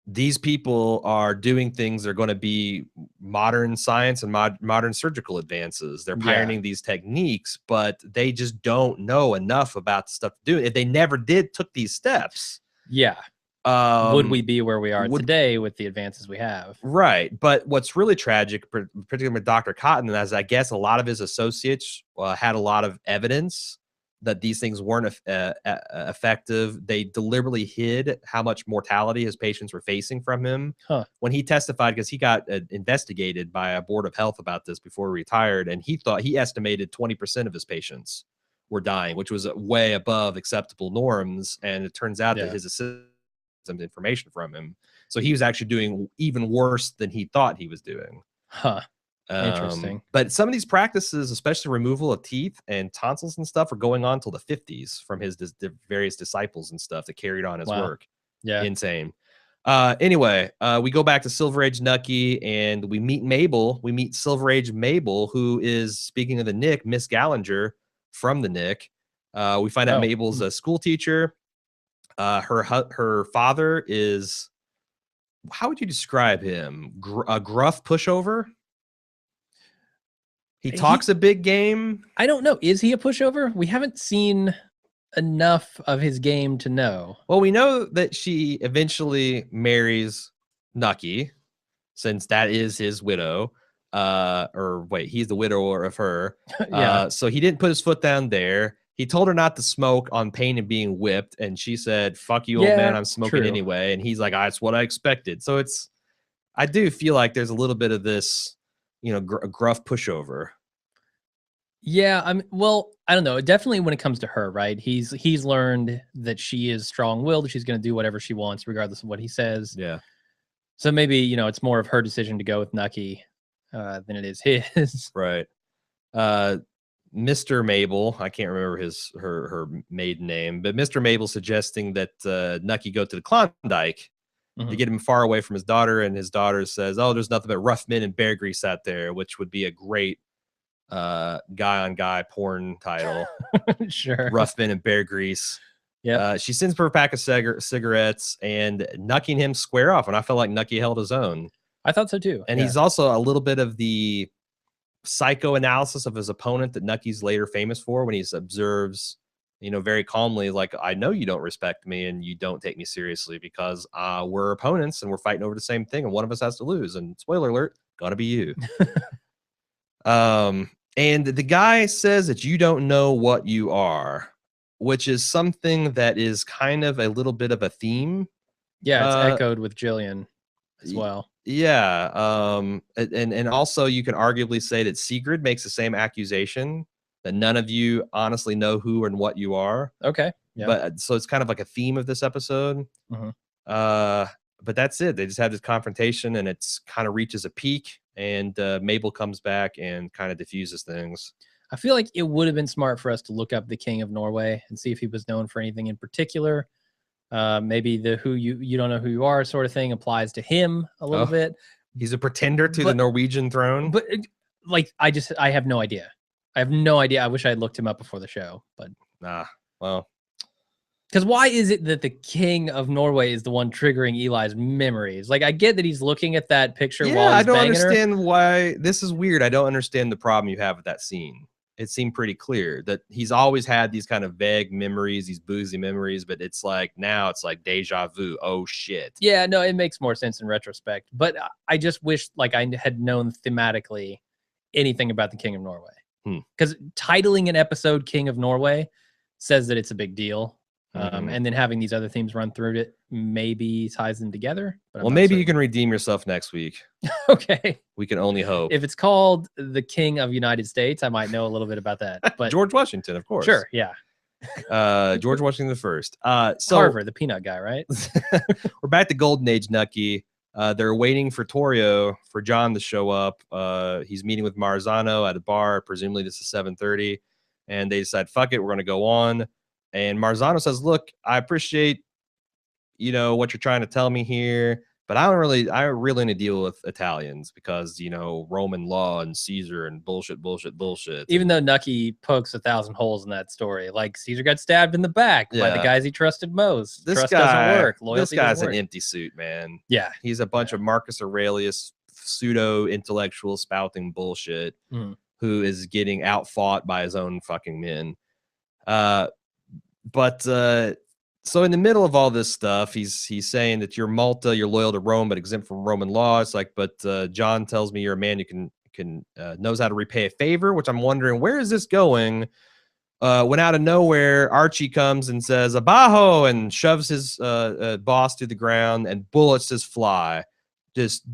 these people are doing things that are going to be modern science and modern surgical advances. They're pioneering these techniques, but they just don't know enough about the stuff to do. If they never took these steps. Yeah. Would we be where we are today with the advances we have? Right. But what's really tragic, particularly with Dr. Cotton, is I guess a lot of his associates had a lot of evidence that these things weren't effective. They deliberately hid how much mortality his patients were facing from him. When he testified, because he got investigated by a board of health about this before he retired, and he estimated 20% of his patients were dying, which was way above acceptable norms. And it turns out that his assistant some information from him, so he was actually doing even worse than he thought he was doing. Interesting. But some of these practices, especially removal of teeth and tonsils and stuff, are going on till the 50s from his various disciples and stuff that carried on his work. Insane. Anyway, we go back to Silver Age Nucky, and we meet Mabel. We meet Silver Age Mabel, who is, speaking of the Nick, Miss Gallinger from the Nick. We find out Mabel's a school teacher. Her father is, how would you describe him? A gruff pushover. He talks a big game. I don't know. Is he a pushover? We haven't seen enough of his game to know. Well, we know that she eventually marries Nucky, since that is his widow. Or wait, he's the widower of her. So he didn't put his foot down there. He told her not to smoke on pain of being whipped, and she said, "Fuck you, old man, I'm smoking anyway." And he's like, "That's what I expected." So I do feel like there's a little bit of this, gruff pushover. Yeah, well, I don't know. Definitely when it comes to her, right? He's learned that she is strong-willed. She's going to do whatever she wants, regardless of what he says. Yeah. So maybe, it's more of her decision to go with Nucky than it is his. Right. Mr. Mabel, I can't remember her maiden name, but Mr. Mabel suggesting that Nucky go to the Klondike to get him far away from his daughter, and his daughter says, "Oh, there's nothing but rough men and bear grease out there," which would be a great guy on guy porn title. Sure. Rough men and bear grease. Yeah. She sends for a pack of cigarettes and Nucky and him square off, and I felt like Nucky held his own. I thought so too. And he's also a little bit of the psychoanalysis of his opponent that Nucky's later famous for when he observes, very calmly, like, I know you don't respect me and you don't take me seriously because we're opponents and we're fighting over the same thing and one of us has to lose. And spoiler alert, gonna be you. And the guy says that you don't know what you are, which is something that is kind of a little bit of a theme. Yeah, it's echoed with Jillian as well. Yeah. And also you can arguably say that Sigrid makes the same accusation, that none of you honestly know who and what you are. Okay. Yeah. But so it's kind of like a theme of this episode. But that's it. They just have this confrontation and it's kind of reaches a peak, and Mabel comes back and kind of diffuses things. I feel like it would have been smart for us to look up the King of Norway and see if he was known for anything in particular. Maybe the who you don't know who you are sort of thing applies to him a little bit. He's a pretender to the Norwegian throne. But like, I have no idea. I have no idea. I wish I had looked him up before the show, but well, because why is it that the King of Norway is the one triggering Eli's memories? Like, I get that he's looking at that picture while he's I don't banging understand her. why this is weird. I don't understand the problem you have with that scene. It seemed pretty clear that he's always had these kind of vague memories, these boozy memories, but it's like now it's like deja vu. Oh shit. Yeah, no, it makes more sense in retrospect, but I just wish like I had known thematically anything about the King of Norway. Because titling an episode King of Norway says that it's a big deal. And then having these other themes run through it maybe ties them together. But well, maybe you can redeem yourself next week. Okay. We can only hope. If it's called the King of United States, I might know a little bit about that. But George Washington, of course. Sure, yeah. George Washington the First. So Carver, the peanut guy, right? We're back to Golden Age Nucky. They're waiting for Torrio, for John to show up. He's meeting with Marzano at a bar. Presumably this is 7:30. And they decide, fuck it, we're going to go on. And Marzano says, look, I appreciate, what you're trying to tell me here, but I really need to deal with Italians because, Roman law and Caesar and bullshit. Even though Nucky pokes 1,000 holes in that story, like Caesar got stabbed in the back by the guys he trusted most. Trust doesn't work. Loyalty doesn't work. An empty suit, man. Yeah. He's a bunch of Marcus Aurelius pseudo-intellectual spouting bullshit who is getting outfought by his own fucking men. But so in the middle of all this stuff, he's saying that you're Malta, you're loyal to Rome, but exempt from Roman law. It's like, but John tells me you're a man who can knows how to repay a favor, which I'm wondering, where is this going? When out of nowhere, Archie comes and says, Abajo, and shoves his boss to the ground, and bullets just fly. Just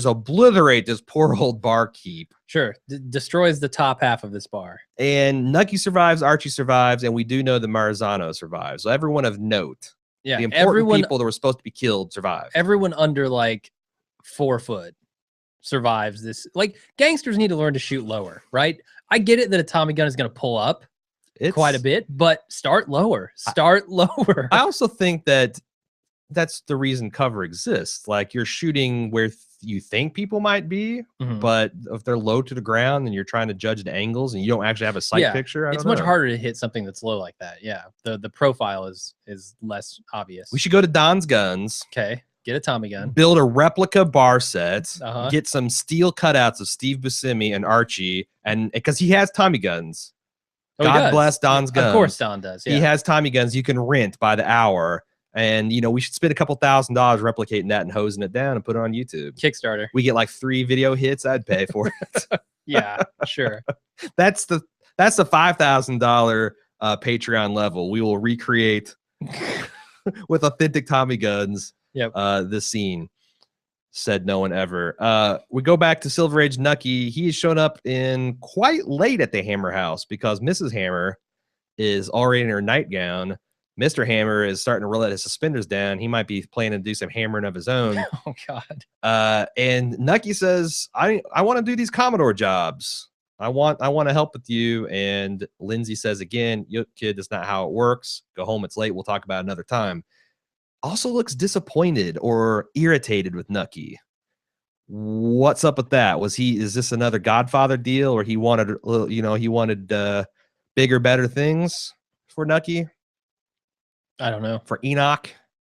obliterate this poor old barkeep. Sure. Destroys the top half of this bar. And Nucky survives, Archie survives, and we do know that Marzano survives. So everyone of note, the important people that were supposed to be killed survive. Everyone under like 4 foot survives this. Like, gangsters need to learn to shoot lower, right? I get it that a Tommy gun is going to pull up quite a bit, but start lower. Start lower. I also think that that's the reason cover exists. Like, you're shooting where you think people might be, but if they're low to the ground and you're trying to judge the angles and you don't actually have a sight picture, it's much harder to hit something that's low like that. Yeah, the profile is less obvious. We should go to Don's Guns. Okay, get a Tommy gun, build a replica bar set, get some steel cutouts of Steve Buscemi and Archie, and because he has Tommy guns. God bless Don's Guns. Of course, Don does. Yeah. He has Tommy guns you can rent by the hour. And, we should spend a couple $1,000 replicating that and hosing it down and put it on YouTube. Kickstarter. We get like 3 video hits. I'd pay for it. Yeah, sure. That's the $5,000 Patreon level. We will recreate with authentic Tommy guns. This scene. Said no one ever. We go back to Silver Age Nucky. He has shown up in quite late at the Hammer house because Mrs. Hammer is already in her nightgown. Mr. Hammer is starting to roll out his suspenders down. He might be planning to do some hammering of his own. Oh, God. And Nucky says, I want to do these Commodore jobs. I want to help with you. And Lindsay says again, kid, that's not how it works. Go home. It's late. We'll talk about it another time. Also looks disappointed or irritated with Nucky. What's up with that? Is this another Godfather deal, or he wanted bigger, better things for Nucky? I don't know. For Enoch?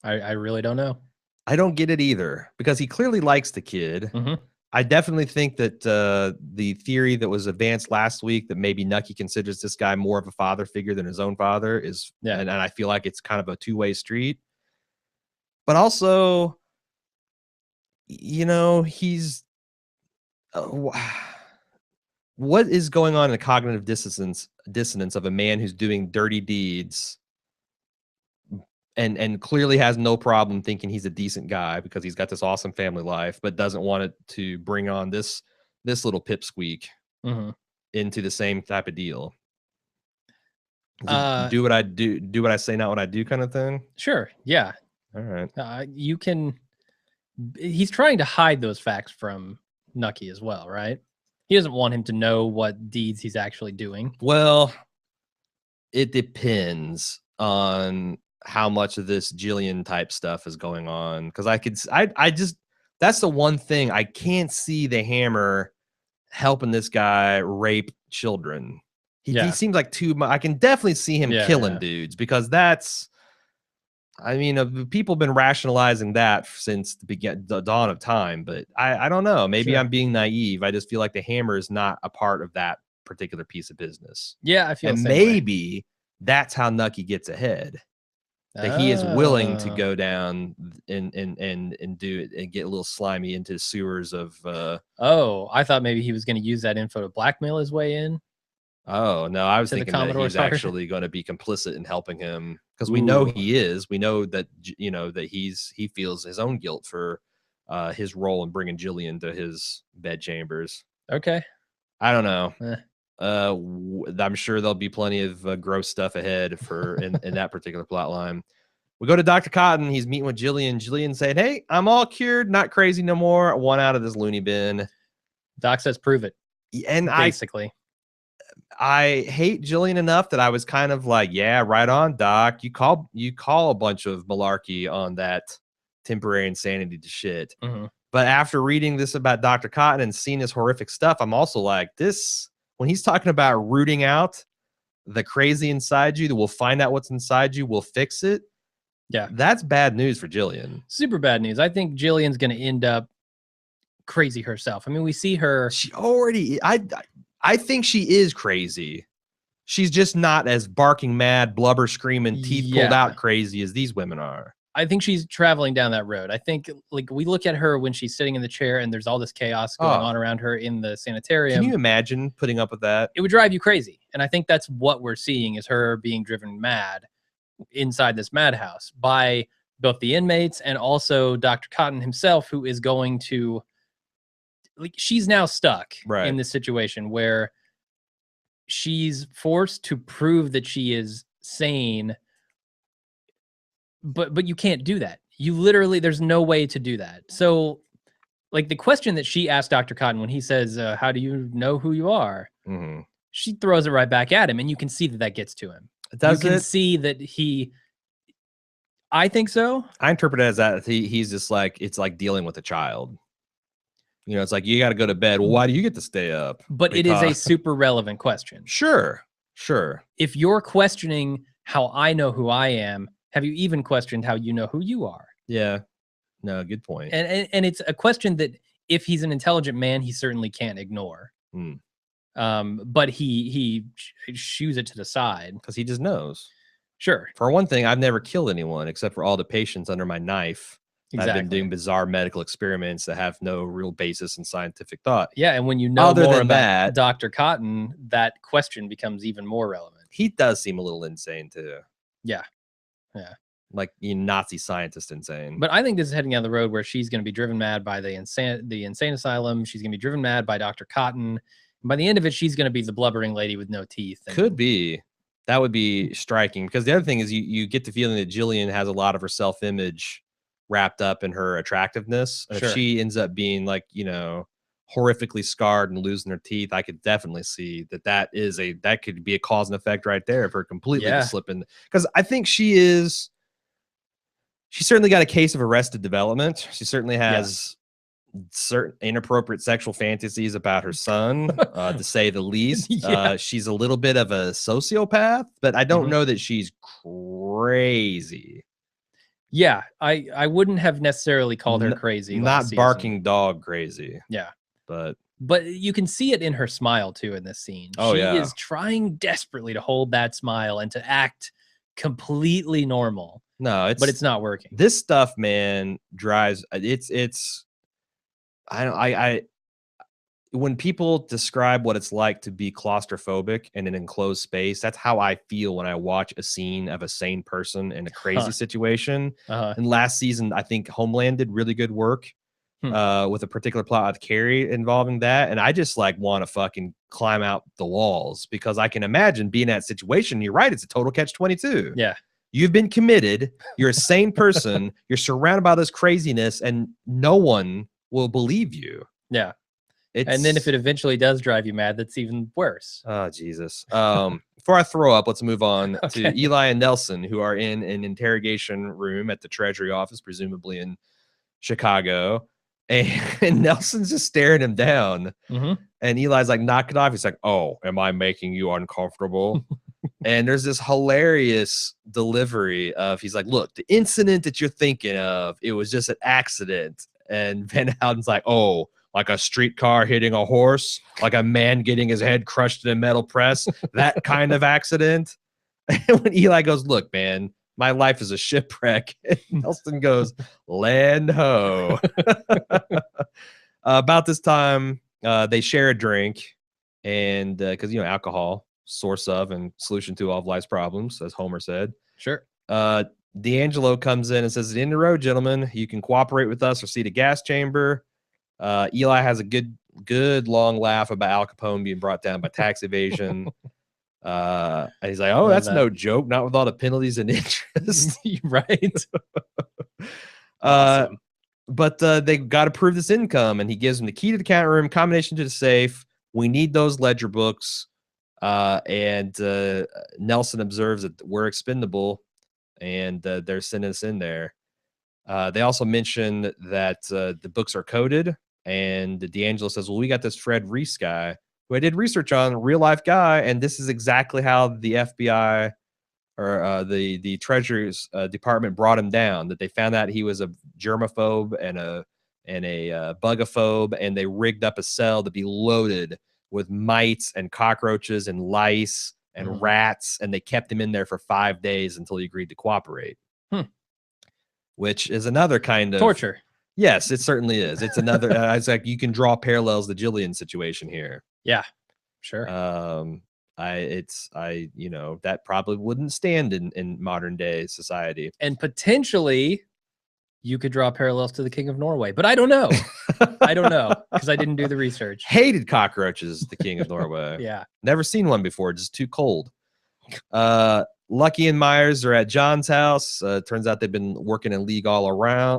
I really don't know. I don't get it either, because he clearly likes the kid. I definitely think that the theory that was advanced last week that maybe Nucky considers this guy more of a father figure than his own father is, and I feel like it's kind of a two-way street. But also, you know, he's what is going on in the cognitive dissonance of a man who's doing dirty deeds and clearly has no problem thinking he's a decent guy because he's got this awesome family life, but doesn't want it to bring on this little pipsqueak into the same type of deal. Do what I do what I say, not what I do kind of thing? Sure. Yeah. All right. You can. He's trying to hide those facts from Nucky as well, right? He doesn't want him to know what deeds he's actually doing. Well, it depends on how much of this Jillian type stuff is going on, because I just that's the one thing I can't see the Hammer helping this guy rape children. He seems like too much. I can definitely see him killing dudes, because that's, I mean, people have been rationalizing that since the dawn of time, but I don't know. Maybe I'm being naive. I just feel like the Hammer is not a part of that particular piece of business. Yeah, I feel and maybe that's how Nucky gets ahead. That he is willing to go down and do it and get a little slimy into the sewers of oh, I thought maybe he was going to use that info to blackmail his way in. Oh, no, I was thinking that he's actually going to be complicit in helping him, because we know he is. We know that, you know, that he feels his own guilt for his role in bringing Jillian to his bedchambers. Okay. I don't know. I'm sure there'll be plenty of gross stuff ahead for in that particular plot line. We go to Dr. Cotton. He's meeting with Jillian. Jillian said, "Hey, I'm all cured, not crazy no more. I want out of this loony bin." Doc says, "Prove it." And basically, I hate Jillian enough that I was kind of like, "Yeah, right on, Doc. You call a bunch of malarkey on that temporary insanity to shit." But after reading this about Dr. Cotton and seeing his horrific stuff, I'm also like, this, when he's talking about rooting out the crazy inside you, that we'll find out what's inside you, we'll fix it. Yeah. That's bad news for Jillian. Super bad news. I think Jillian's going to end up crazy herself. I mean, we see her. She already, I think she is crazy. She's just not as barking mad, blubber screaming, teeth pulled out crazy as these women are. I think she's traveling down that road. I think, like, we look at her when she's sitting in the chair and there's all this chaos going on around her in the sanitarium. Can you imagine putting up with that? It would drive you crazy. And I think that's what we're seeing, is her being driven mad inside this madhouse by both the inmates and also Dr. Cotton himself, who is going to, like, she's now stuck in this situation where she's forced to prove that she is sane. But you can't do that. You literally, there's no way to do that. So, like, the question that she asked Dr. Cotton when he says, "How do you know who you are?" She throws it right back at him, and you can see that that gets to him. You can see that I think so. I interpret it as that he's just like, it's like dealing with a child. You know, it's like, you got to go to bed. Well, why do you get to stay up? But it is a super relevant question. Sure. If you're questioning how I know who I am, have you even questioned how you know who you are? Yeah. No, good point. And it's a question that, if he's an intelligent man, he certainly can't ignore. But he shoos it to the side. Because he just knows. Sure. For one thing, I've never killed anyone except for all the patients under my knife. Exactly. I've been doing bizarre medical experiments that have no real basis in scientific thought. Yeah, and when you know more about Dr. Cotton, that question becomes even more relevant. He does seem a little insane, too. Yeah. Like, Nazi scientist insane. But I think this is heading down the road where she's going to be driven mad by the insane asylum. She's going to be driven mad by Dr. Cotton. And by the end of it, she's going to be the blubbering lady with no teeth. Could be. That would be striking. Because the other thing is, you get the feeling that Jillian has a lot of her self-image wrapped up in her attractiveness. And if she ends up being, like, you know, horrifically scarred and losing her teeth, I could definitely see that could be a cause and effect right there of her completely slipping. Because I think she certainly got a case of arrested development. She certainly has certain inappropriate sexual fantasies about her son, to say the least. Yeah. She's a little bit of a sociopath, but I don't know that she's crazy. Yeah, I wouldn't have necessarily called her crazy last Not season. barking dog crazy. Yeah. But you can see it in her smile too in this scene. Oh, she yeah. is trying desperately to hold that smile and to act completely normal. No, but it's not working. This stuff, man, drives it's I when people describe what it's like to be claustrophobic in an enclosed space, that's how I feel when I watch a scene of a sane person in a crazy situation. And last season, I think Homeland did really good work with a particular plot with Carrie involving that. And I just like want to fucking climb out the walls because I can imagine being in that situation. You're right. It's a total catch-22. Yeah. You've been committed. You're a sane person. You're surrounded by this craziness and no one will believe you. Yeah. And then if it eventually does drive you mad, that's even worse. Oh, Jesus. Before I throw up, let's move on to Eli and Nelson, who are in an interrogation room at the Treasury office, presumably in Chicago. And Nelson's just staring him down. And Eli's like, knock it off. He's like, oh, am I making you uncomfortable? And there's this hilarious delivery of, he's like, look, the incident that you're thinking of, it was just an accident. And Van Houten's like, oh, like a streetcar hitting a horse, like a man getting his head crushed in a metal press, that kind of accident. And when Eli goes, look, man, my life is a shipwreck. Nelson goes, land ho. About this time, they share a drink, and because, alcohol, source of and solution to all of life's problems, as Homer said. Sure. D'Angelo comes in and says, in the road, gentlemen, you can cooperate with us or see the gas chamber. Eli has a good long laugh about Al Capone being brought down by tax evasion. And he's like, oh, that's no joke, not with all the penalties and interest. Right. Awesome. But they got to prove this income, and he gives them the key to the count room, combination to the safe. We need those ledger books. And Nelson observes that we're expendable, and they're sending us in there. They also mentioned that the books are coded, and D'Angelo says, well, we got this Fred Reese guy who I did research on, real life guy, and this is exactly how the FBI or the Treasury's department brought him down, that they found out he was a germaphobe and a bugaphobe, and they rigged up a cell to be loaded with mites and cockroaches and lice and rats, and they kept him in there for 5 days until he agreed to cooperate. Which is another kind of torture. Yes, it certainly is. It's another. It's like you can draw parallels to Jillian situation here. Yeah, sure. That probably wouldn't stand in modern day society. And potentially, you could draw parallels to the King of Norway, but I don't know. I don't know because I didn't do the research. Hated cockroaches, the King of Norway. Yeah, never seen one before. Just too cold. Lucky and Myers are at John's house. Turns out they've been working in league all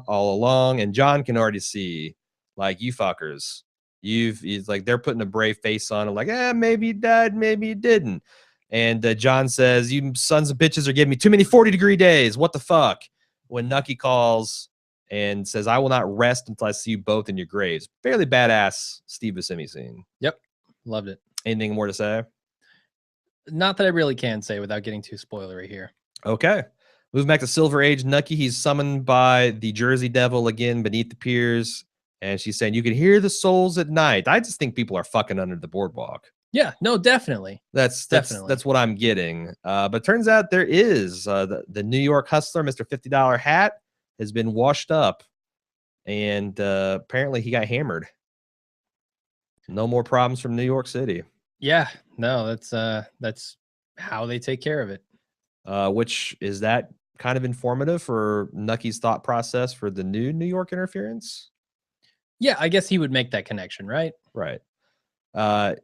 along, and John can already see, like, you fuckers. He's like, they're putting a brave face on him, like, maybe he died, maybe he didn't. And John says, you sons of bitches are giving me too many 40-degree days. What the fuck? When Nucky calls and says, I will not rest until I see you both in your graves. Fairly badass Steve Buscemi scene. Yep. Loved it. Anything more to say? Not that I really can say without getting too spoilery here. Okay. Moving back to Silver Age, Nucky, he's summoned by the Jersey Devil again beneath the piers. And she's saying, you can hear the souls at night. I just think people are fucking under the boardwalk. Yeah, no, definitely. That's what I'm getting. But turns out there is the New York hustler, Mr. $50 hat, has been washed up. And apparently he got hammered. No more problems from New York City. Yeah, no, that's how they take care of it. Which is that kind of informative for Nucky's thought process for the new New York interference? Yeah, I guess he would make that connection, right? Right.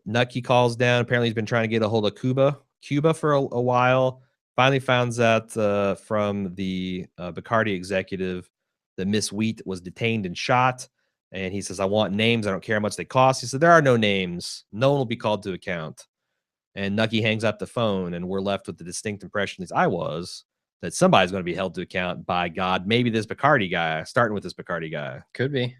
Nucky calls down. Apparently, he's been trying to get a hold of Cuba for a while. Finally finds out from the Bacardi executive that Miss Wheat was detained and shot. And he says, I want names. I don't care how much they cost. He said, there are no names. No one will be called to account. And Nucky hangs up the phone, and we're left with the distinct impression, as I was, that somebody's going to be held to account by God. Maybe this Bacardi guy, starting with this Bacardi guy. Could be.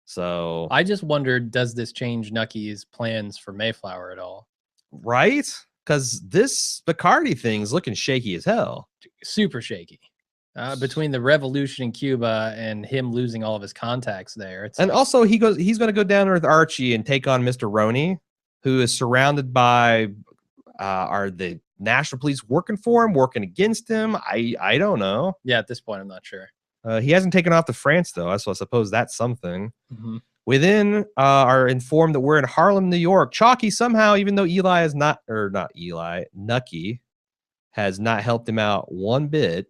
So I just wondered, does this change Nucky's plans for Mayflower at all? Right? Because this Bacardi thing is looking shaky as hell. Super shaky. Between the revolution in Cuba and him losing all of his contacts there. And like, also he's going to go down with Archie and take on Mr. Roney, who is surrounded by are the National Police working for him, working against him? I don't know. Yeah, at this point, I'm not sure. He hasn't taken off to France, though, so I suppose that's something. Mm-hmm. We then are informed that we're in Harlem, New York. Chalky somehow, even though Eli is Nucky has not helped him out one bit,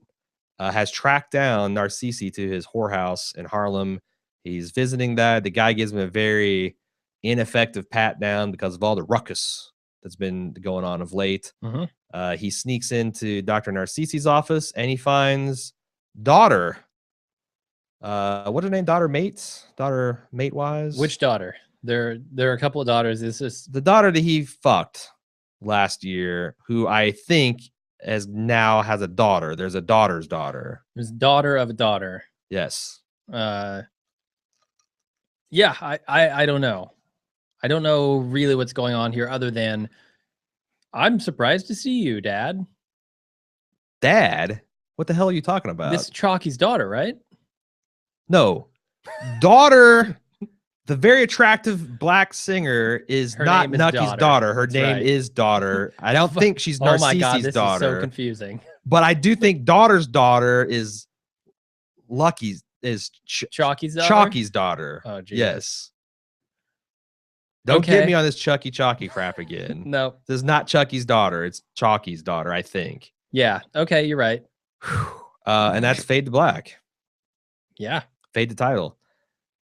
has tracked down Narcisse to his whorehouse in Harlem. He's visiting that. The guy gives him a very ineffective pat down because of all the ruckus that's been going on of late. Mm-hmm. He sneaks into Dr. Narcisse's office and he finds daughter. What's her name? Daughter mate wise. Which daughter? There are a couple of daughters. Is this the daughter that he fucked last year, who I think has a daughter. There's a daughter's daughter. There's daughter of a daughter. Yes. Yeah, I don't know. I don't know really what's going on here other than I'm surprised to see you, Dad. Dad? What the hell are you talking about? This is Chalky's daughter, right? No. Daughter, the very attractive black singer is not Nucky's daughter. Her name is Daughter. I don't think she's Narcisse's daughter. Oh my God, this is so confusing. But I do think Daughter's daughter is Chalky's daughter? Chalky's daughter. Oh, geez. Yes. Don't get me on this Chalky crap again. No. This is not Chucky's daughter. It's Chalky's daughter, I think. Yeah. Okay, you're right. And that's Fade to Black. Yeah. Fade to title.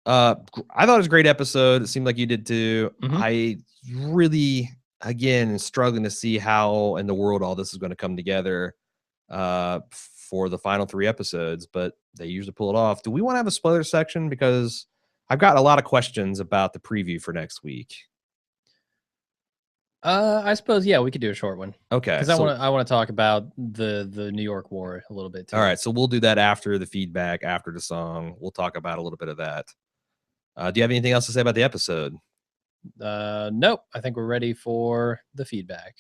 I thought it was a great episode. It seemed like you did too. Mm-hmm. I really, again, struggling to see how in the world all this is going to come together for the final 3 episodes, but they usually pull it off. Do we want to have a spoiler section? Because I've got a lot of questions about the preview for next week. I suppose, yeah, we could do a short one. Okay. Because I want to talk about the New York War a little bit too. All right, so we'll do that after the feedback, after the song. We'll talk about a little bit of that. Do you have anything else to say about the episode? Nope. I think we're ready for the feedback.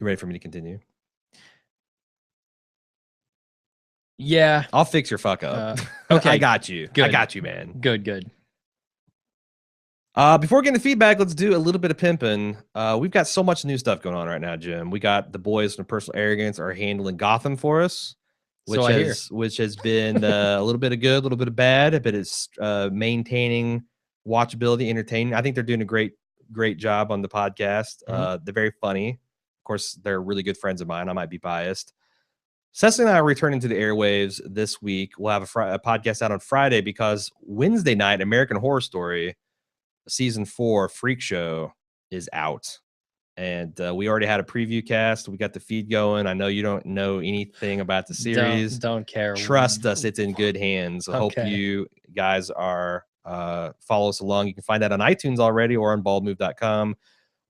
You ready for me to continue? Yeah. I'll fix your fuck up. Okay. I got you. Good. I got you, man. Good. Before getting the feedback, let's do a little bit of pimping. We've got so much new stuff going on right now, Jim. We got the boys from Personal Arrogance are handling Gotham for us, which has been a little bit of good, a little bit of bad, but it's maintaining watchability, entertaining. I think they're doing a great job on the podcast. Mm-hmm. They're very funny. Of course, they're really good friends of mine. I might be biased. Cecily and I are returning to the airwaves this week. We'll have a podcast out on Friday because Wednesday night, American Horror Story Season 4 Freak Show is out. And we already had a preview cast. We got the feed going. I know you don't know anything about the series. Don't care. Trust us, it's in good hands. I hope you guys are follow us along. You can find that on iTunes already or on baldmove.com.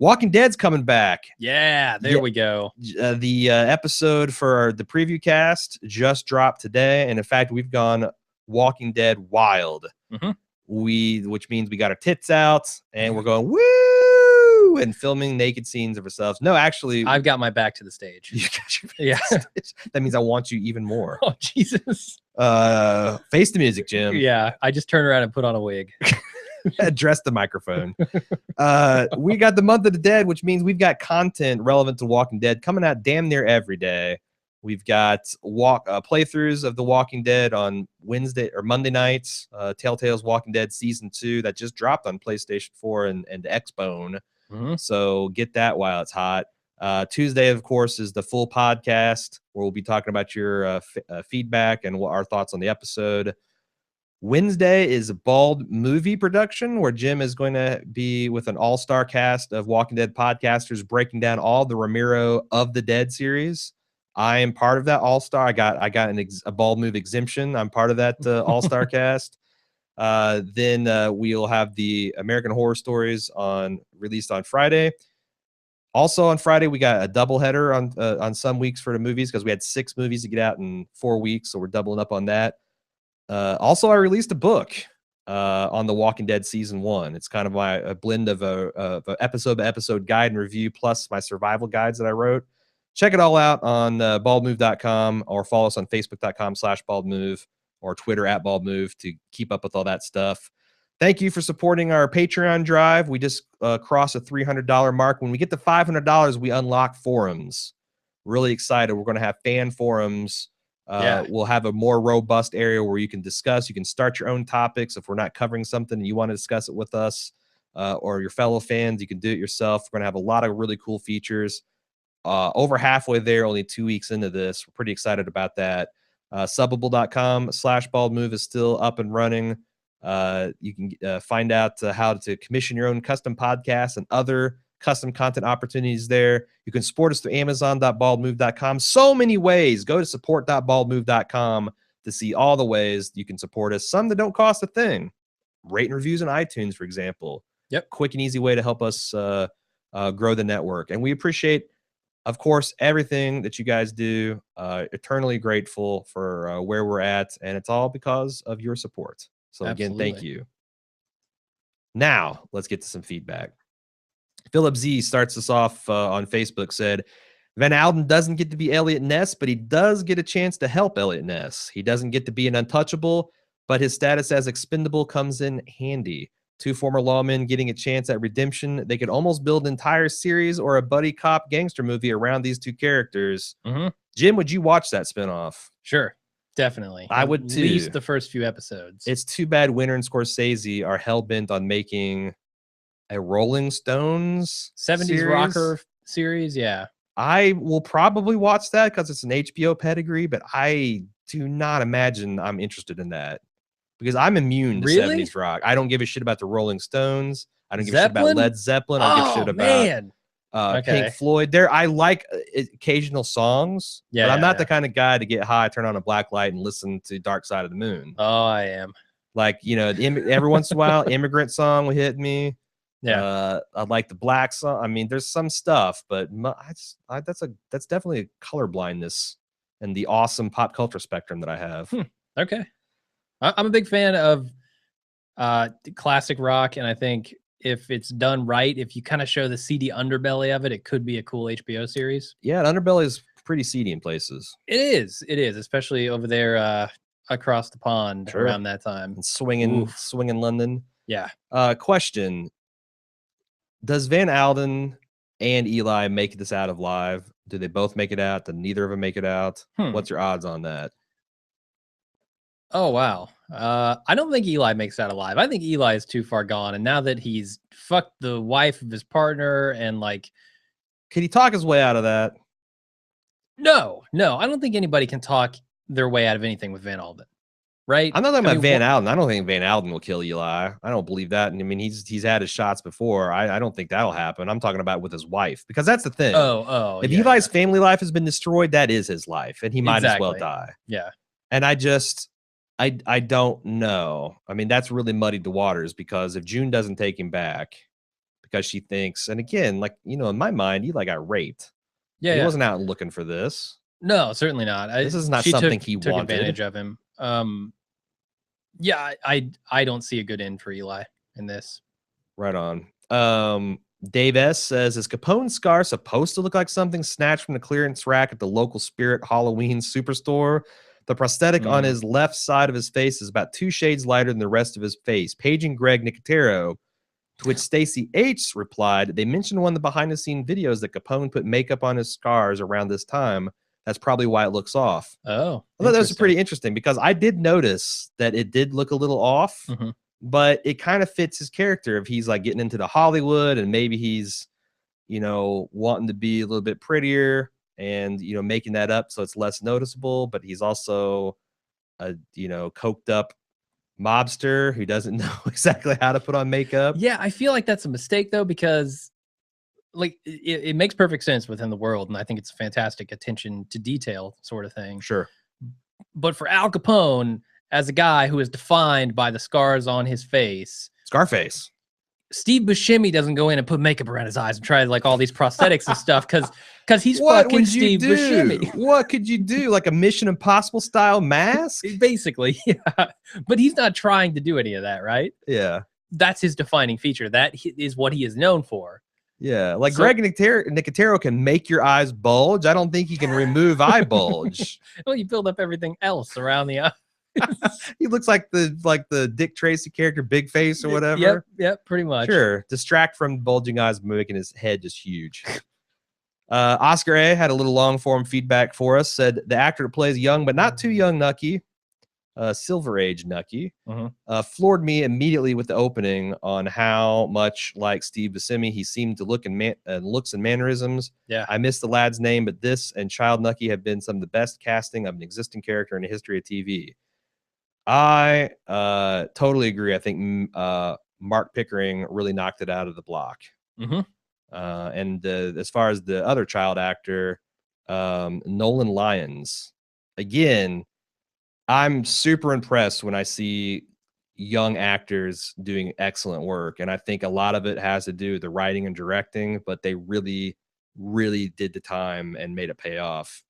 Walking Dead's coming back. Yeah, there we go. The episode for the preview cast just dropped today. And in fact, we've gone Walking Dead wild. Mm-hmm. Which means we got our tits out and we're going woo and filming naked scenes of ourselves. No, actually, I've got my back to the stage. You got your stage. That means I want you even more. Oh, Jesus. Face the music, Jim. Yeah, I just turned around and put on a wig. Address the microphone. We got the Month of the Dead, which means we've got content relevant to Walking Dead coming out damn near every day. We've got playthroughs of The Walking Dead on Wednesday or Monday nights. Telltale's Walking Dead Season 2 that just dropped on PlayStation 4 and Xbone. Mm-hmm. So get that while it's hot. Tuesday, of course, is the full podcast where we'll be talking about your feedback and our thoughts on the episode. Wednesday is a Bald movie production where Jim is going to be with an all-star cast of Walking Dead podcasters breaking down all the Romero of the Dead series. I am part of that all-star. I got a Bald Move exemption. I'm part of that all-star cast. Then we'll have the American Horror Stories released on Friday. Also on Friday, we got a doubleheader on some weeks for the movies because we had 6 movies to get out in 4 weeks, so we're doubling up on that. Also, I released a book on The Walking Dead season 1. It's kind of a blend of a episode-by-episode guide and review plus my survival guides that I wrote. Check it all out on baldmove.com or follow us on facebook.com/baldmove or Twitter @baldmove to keep up with all that stuff. Thank you for supporting our Patreon drive. We just crossed a $300 mark. When we get to $500, we unlock forums. Really excited. We're going to have fan forums. We'll have a more robust area where you can discuss. You can start your own topics. If we're not covering something and you want to discuss it with us or your fellow fans, you can do it yourself. We're going to have a lot of really cool features. Over halfway there, only 2 weeks into this. We're pretty excited about that. Subbable.com/baldmove is still up and running. You can find out how to commission your own custom podcasts and other custom content opportunities there. You can support us through amazon.baldmove.com. So many ways. Go to support.baldmove.com to see all the ways you can support us. Some that don't cost a thing. Rate and reviews on iTunes, for example. Yep. Quick and easy way to help us grow the network. And we appreciate, of course, everything that you guys do. Eternally grateful for where we're at. And it's all because of your support. So again, thank you. Now, let's get to some feedback. Philip Z starts us off on Facebook, said, Van Alden doesn't get to be Elliot Ness, but he does get a chance to help Elliot Ness. He doesn't get to be an untouchable, but his status as expendable comes in handy. 2 former lawmen getting a chance at redemption. They could almost build an entire series or a buddy cop gangster movie around these 2 characters. Jim, would you watch that spinoff? Sure. Definitely. I would too. At least the first few episodes. It's too bad Winter and Scorsese are hell-bent on making a Rolling Stones 70s series. rocker series. Yeah. I will probably watch that because it's an HBO pedigree, but I do not imagine I'm interested in that because I'm immune to 70s rock. I don't give a shit about the Rolling Stones. I don't give a shit about Led Zeppelin. I don't give a shit about Pink Floyd. I like occasional songs, but I'm not the kind of guy to get high, turn on a black light, and listen to Dark Side of the Moon. Oh, I am. Like, every once in a while, Immigrant Song will hit me. Yeah. I like the Black song. I mean, there's some stuff, but that's definitely a color blindness and the awesome pop culture spectrum that I have. Okay. I'm a big fan of classic rock, and I think if it's done right, if you kind of show the seedy underbelly of it, it could be a cool HBO series. Yeah, the underbelly is pretty seedy in places. It is, especially over there across the pond around that time. And swinging London. Yeah. Question. Does Van Alden and Eli make this out of live? Do they both make it out? Do neither of them make it out? What's your odds on that? Oh, wow. I don't think Eli makes it out alive. I think Eli is too far gone. And now that he's fucked the wife of his partner and Can he talk his way out of that? No. I don't think anybody can talk their way out of anything with Van Alden. Right? I'm not talking about Van Alden. I don't think Van Alden will kill Eli. I don't believe that. And I mean, he's had his shots before. I don't think that'll happen. I'm talking about with his wife because that's the thing. If Eli's family life has been destroyed, that is his life, and he might as well die. Yeah. And I don't know. I mean, that's really muddied the waters because if June doesn't take him back because she thinks, and again, in my mind, Eli got raped. Yeah, he wasn't out looking for this. No, certainly not. This is not something he wanted. Took advantage of him. I don't see a good end for Eli in this. Right on. Dave S says, is Capone's scar supposed to look like something snatched from the clearance rack at the local Spirit Halloween superstore? The prosthetic on his left side of his face is about 2 shades lighter than the rest of his face. Paging Greg Nicotero, to which Stacy H replied, they mentioned one of the behind-the-scene videos that Capone put makeup on his scars around this time. That's probably why it looks off. Oh, I thought that was pretty interesting because I did notice that it did look a little off, but it kind of fits his character. If he's getting into the Hollywood and maybe he's, wanting to be a little bit prettier and, making that up so it's less noticeable, but he's also a, coked up mobster who doesn't know exactly how to put on makeup. Yeah, I feel like that's a mistake though, because it makes perfect sense within the world, and I think it's a fantastic attention to detail sort of thing. Sure. But for Al Capone, as a guy who is defined by the scars on his face, Scarface, Steve Buscemi doesn't go in and put makeup around his eyes and try like all these prosthetics and stuff because he's fucking Steve Buscemi. What could you do? Like a Mission Impossible style mask? Basically, yeah. But he's not trying to do any of that, right? Yeah. That's his defining feature. That is what he is known for. Yeah, like Greg Nicotero can make your eyes bulge. I don't think he can remove eye bulge. Well, you build up everything else around the eye. He looks like the Dick Tracy character, Big Face or whatever. Yep, pretty much. Sure. Distract from bulging eyes, making his head just huge. Oscar A had a little long form feedback for us. Said the actor that plays young but not too young Nucky, Silver Age Nucky, floored me immediately with the opening on how much like Steve Buscemi he seemed to look and looks and mannerisms. Yeah, I missed the lad's name, but this and Child Nucky have been some of the best casting of an existing character in the history of TV. I totally agree. I think Mark Pickering really knocked it out of the block. And as far as the other child actor, Nolan Lyons, again, I'm super impressed when I see young actors doing excellent work. And I think a lot of it has to do with the writing and directing, but they really, really did the time and made it pay off.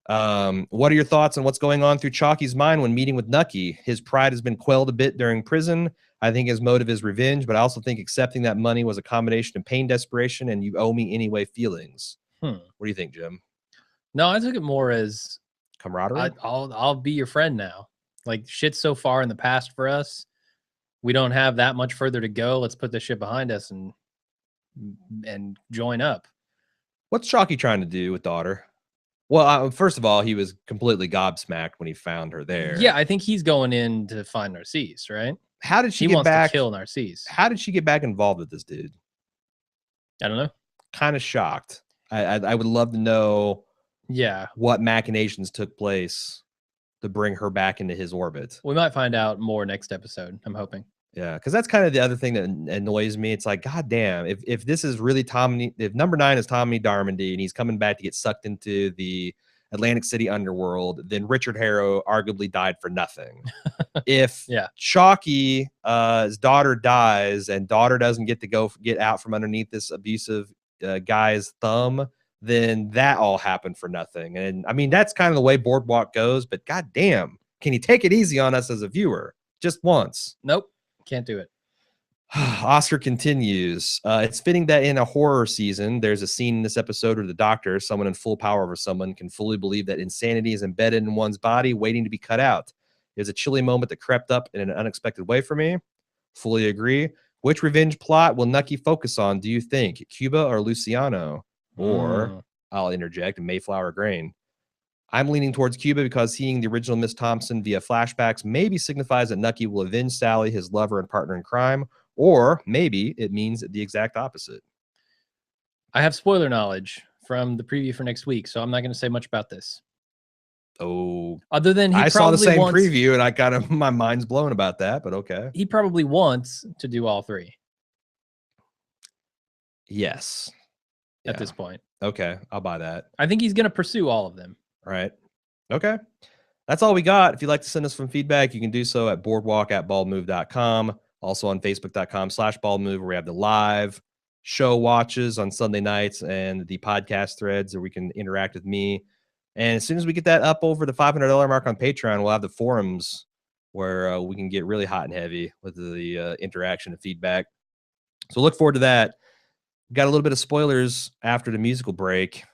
What are your thoughts on what's going on through Chalky's mind when meeting with Nucky? His pride has been quelled a bit during prison. I think his motive is revenge, but I also think accepting that money was a combination of pain, desperation, and you owe me anyway feelings. What do you think, Jim? No, I took it more as camaraderie. I'll be your friend now. Like shit's so far in the past for us. We don't have that much further to go. Let's put this shit behind us and join up. What's Chalky trying to do with daughter? Well, first of all, he was completely gobsmacked when he found her there. Yeah, I think he's going in to find Narcisse, right? How did she get back? To kill Narcisse. How did she get back involved with this dude? I don't know. Kind of shocked. I would love to know. Yeah, what machinations took place to bring her back into his orbit? We might find out more next episode. I'm hoping. Yeah, because that's kind of the other thing that annoys me. It's like, God damn, if this is really Tommy, if number 9 is Tommy Darmandy and he's coming back to get sucked into the Atlantic City underworld, then Richard Harrow arguably died for nothing. If Chalky's daughter dies and daughter doesn't get to get out from underneath this abusive guy's thumb, then that all happened for nothing. And I mean, that's kind of the way Boardwalk goes, but God damn, can you take it easy on us as a viewer just once? Nope. Can't do it. Oscar continues. It's fitting that in a horror season, there's a scene in this episode where the doctor, someone in full power over someone, can fully believe that insanity is embedded in one's body, waiting to be cut out. It was a chilly moment that crept up in an unexpected way for me. Fully agree. Which revenge plot will Nucky focus on, do you think? Cuba or Luciano? Or, I'll interject, Mayflower Grain. I'm leaning towards Cuba because seeing the original Miss Thompson via flashbacks maybe signifies that Nucky will avenge Sally, his lover and partner in crime, or maybe it means the exact opposite. I have spoiler knowledge from the preview for next week, so I'm not going to say much about this. Oh, other than I saw the same preview and I kind of, my mind's blown about that, but okay. He probably wants to do all 3. Yes. At this point. Okay, I'll buy that. I think he's going to pursue all of them. Right. Okay. That's all we got. If you'd like to send us some feedback, you can do so at boardwalk@baldmove.com. Also on facebook.com/baldmove, where we have the live show watches on Sunday nights and the podcast threads where we can interact with me. And as soon as we get that up over the $500 mark on Patreon, we'll have the forums where we can get really hot and heavy with the interaction and feedback. So look forward to that. Got a little bit of spoilers after the musical break.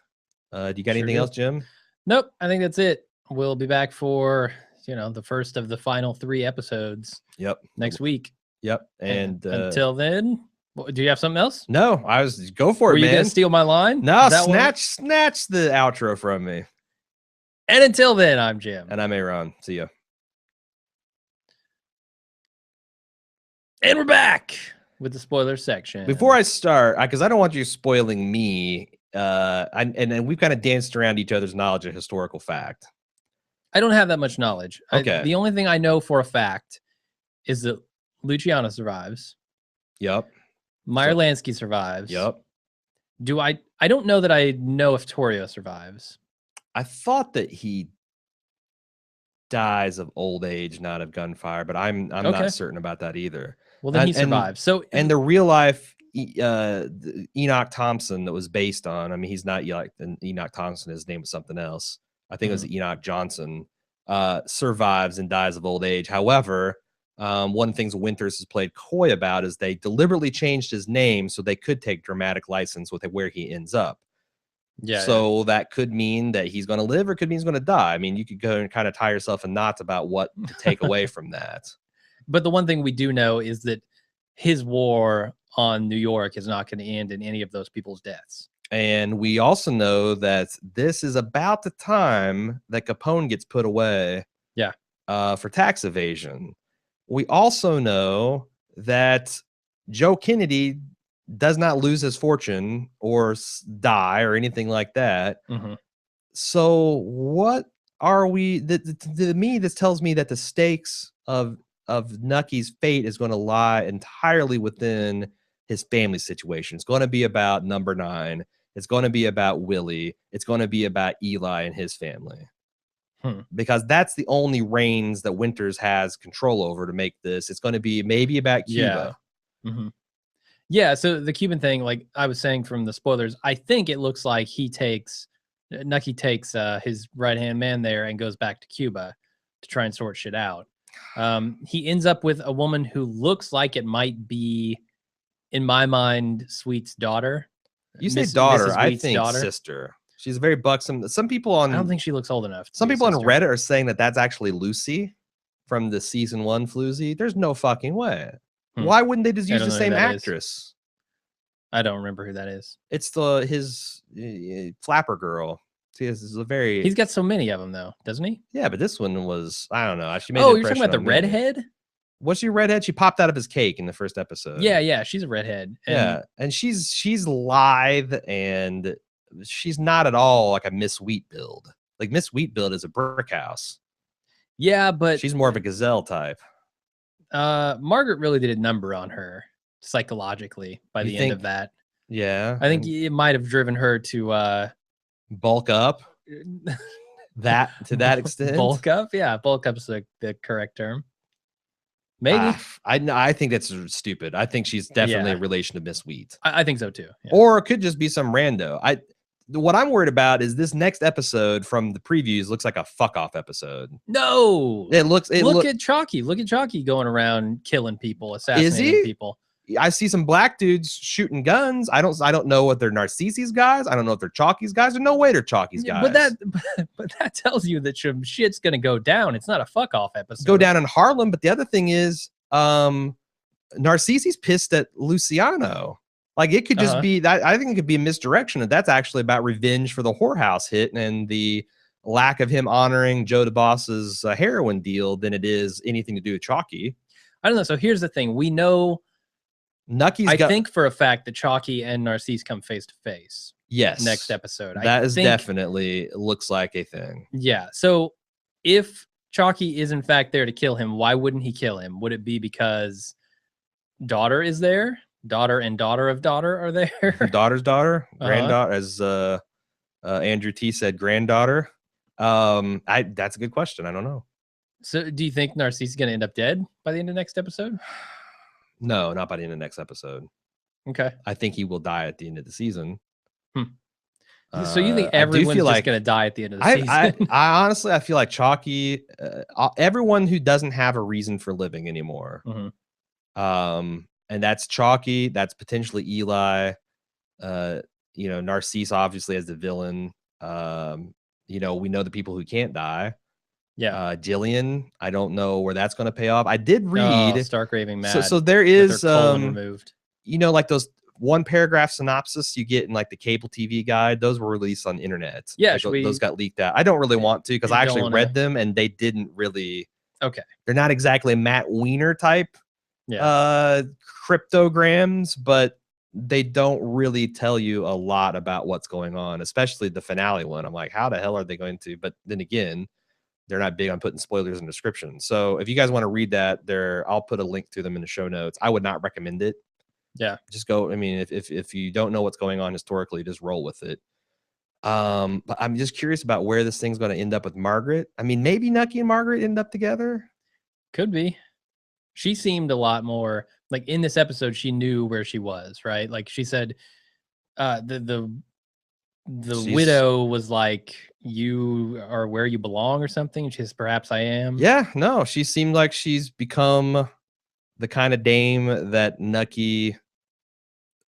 Do you got anything else, Jim? Nope. I think that's it. We'll be back for, the first of the final 3 episodes. Yep. Next week. Yep. And until then, do you have something else? No, go for it, man. Were you going to steal my line? No, snatch the outro from me. And until then, I'm Jim. And I'm Aaron. See ya. And we're back with the spoiler section. Before I start, because I don't want you spoiling me, and we've kind of danced around each other's knowledge of historical fact. I don't have that much knowledge. Okay. The only thing I know for a fact is that Luciano survives. Yep. Meyer Lansky survives. Yep. I don't know that I know if Torrio survives. I thought that he dies of old age, not of gunfire, but I'm not certain about that either. Well, then he survives. So and the real life Enoch Thompson that was based on, I mean, he's not like Enoch Thompson, his name was something else. I think it was Enoch Johnson, survives and dies of old age. However, one of the things Winters has played coy about is they deliberately changed his name so they could take dramatic license with where he ends up. Yeah. So that could mean that he's going to live, or could mean he's going to die. I mean, you could go and kind of tie yourself in knots about what to take away from that. But the one thing we do know is that his war on New York is not going to end in any of those people's deaths. And we also know that this is about the time that Capone gets put away. Yeah. For tax evasion. We also know that Joe Kennedy does not lose his fortune or die or anything like that. So what are we? To me, this tells me that the stakes of Nucky's fate is going to lie entirely within his family situation. It's going to be about number 9. It's going to be about Willie. It's going to be about Eli and his family. Because that's the only reins that Winters has control over to make this. It's going to be maybe about Cuba. Yeah. Yeah, so the Cuban thing, like I was saying from the spoilers, I think it looks like Nucky takes his right-hand man there and goes back to Cuba to try and sort shit out. He ends up with a woman who looks like it might be, in my mind, Sweet's daughter. You say daughter, I think daughter. Sister. She's very buxom. Some people on... I don't think she looks old enough. Some people on Reddit are saying that that's actually Lucy from the season 1 floozy. There's no fucking way. Why wouldn't they just use the same actress? I don't remember who that is. It's his flapper girl. See, this is a very... He's got so many of them, though, doesn't he? Yeah, but this one was... I don't know. She made you're talking about the redhead? Was she a redhead? She popped out of his cake in the first episode. Yeah, she's a redhead. And she's lithe, and she's not at all like a Miss Wheat build. Like Miss Wheat build is a brick house. Yeah, but... she's more of a gazelle type. Margaret really did a number on her psychologically by the end of that. Yeah. I think it might have driven her to bulk up. To that extent. Bulk up? Yeah, bulk up's the correct term. Maybe. I think that's stupid. I think she's definitely a relation to Miss Wheat. I think so too. Yeah. Or it could just be some rando. What I'm worried about is this next episode from the previews looks like a fuck off episode. No, look at Chalky. Look at Chalky going around killing people, assassinating people. I see some black dudes shooting guns. I don't know what they're Narcisse's guys. I don't know if they're Chalky's guys. There's no way they're Chalky's guys. But that tells you that some shit's gonna go down. It's not a fuck off episode. Go down in Harlem. But the other thing is, Narcisse's pissed at Luciano. Like it could just be that. I think it could be a misdirection. And that's actually about revenge for the whorehouse hit and the lack of him honoring Joe DeBoss's heroin deal than it is anything to do with Chalky. I don't know. So here's the thing. We know I think for a fact that Chalky and Narcisse come face to face. Yes. Next episode. That is definitely looks like a thing. Yeah. So if Chalky is in fact there to kill him, why wouldn't he kill him? Would it be because daughter is there? Daughter and daughter of daughter are there? Daughter's daughter, granddaughter, as Andrew T said, granddaughter. That's a good question. I don't know. So do you think Narcisse is going to end up dead by the end of next episode? No, not by the end of next episode. Okay. I think he will die at the end of the season. So you think everyone's just going to die at the end of the season? I honestly, I feel like Chalky, everyone who doesn't have a reason for living anymore. And that's Chalky. That's potentially Eli. Narcisse obviously as the villain. We know the people who can't die. Yeah. Jillian, I don't know where that's going to pay off. I did read Stark raving mad. So there is removed. Like those 1 paragraph synopsis you get in like the cable TV guide. Those were released on the internet. Yeah, those got leaked out. I don't really want to because I actually read them and they didn't really. Okay. They're not exactly Matt Weiner type. Yeah. Cryptograms, but they don't really tell you a lot about what's going on, especially the finale one. I'm like, how the hell are they going to? But then again, they're not big on putting spoilers in descriptions. So if you guys want to read that, I'll put a link to them in the show notes. I would not recommend it. Yeah. Just go. I mean, if you don't know what's going on historically, just roll with it. But I'm just curious about where this thing's going to end up with Margaret. I mean, maybe Nucky and Margaret end up together. Could be. She seemed a lot more like in this episode. She knew where she was, right? Like she said, the widow was like, "You are where you belong," or something. She says, "Perhaps I am." Yeah, no, she seemed like she's become the kind of dame that Nucky.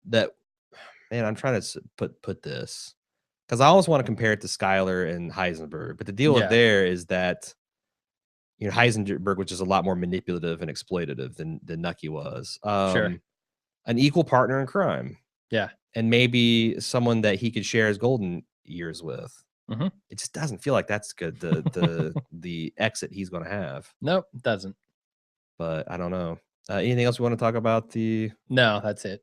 That man, I'm trying to put this because I always want to compare it to Skylar and Heisenberg, but the deal with there is that Heisenberg was just a lot more manipulative and exploitative than Nucky was. Sure. An equal partner in crime. Yeah. And maybe someone that he could share his golden years with. Mm-hmm. It just doesn't feel like that's good. The exit he's going to have. Nope, it doesn't. But I don't know. Anything else we want to talk about? No, that's it.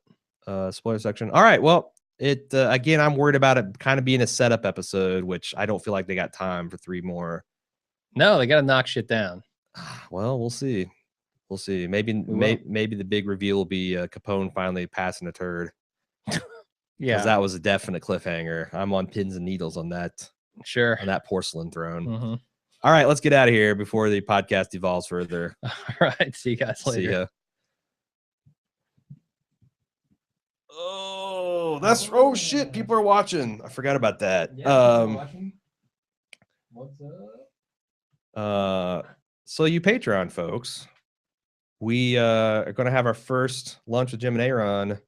Spoiler section. All right. Well, again, I'm worried about it kind of being a setup episode, which I don't feel like they got time for 3 more. No, they got to knock shit down. Well, we'll see. We'll see. Maybe the big reveal will be Capone finally passing a turd. Yeah, because that was a definite cliffhanger. I'm on pins and needles on that. Sure. On that porcelain throne. Mm-hmm. All right, let's get out of here before the podcast evolves further. All right. See you guys later. See ya. Oh shit, people are watching. I forgot about that. Yeah, what's up? So you Patreon folks, we are going to have our first lunch with Jim and Aaron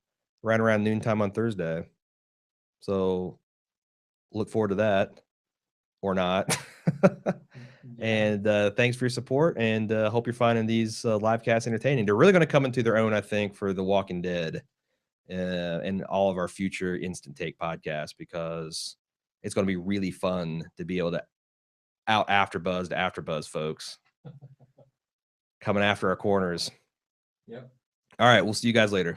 right around noontime on Thursday. So look forward to that or not. And thanks for your support, and hope you're finding these live casts entertaining. They're really going to come into their own, I think, for The Walking Dead and all of our future Instant Take podcasts, because it's going to be really fun to be able to out AfterBuzz folks coming after our corners. Yep. All right, we'll see you guys later.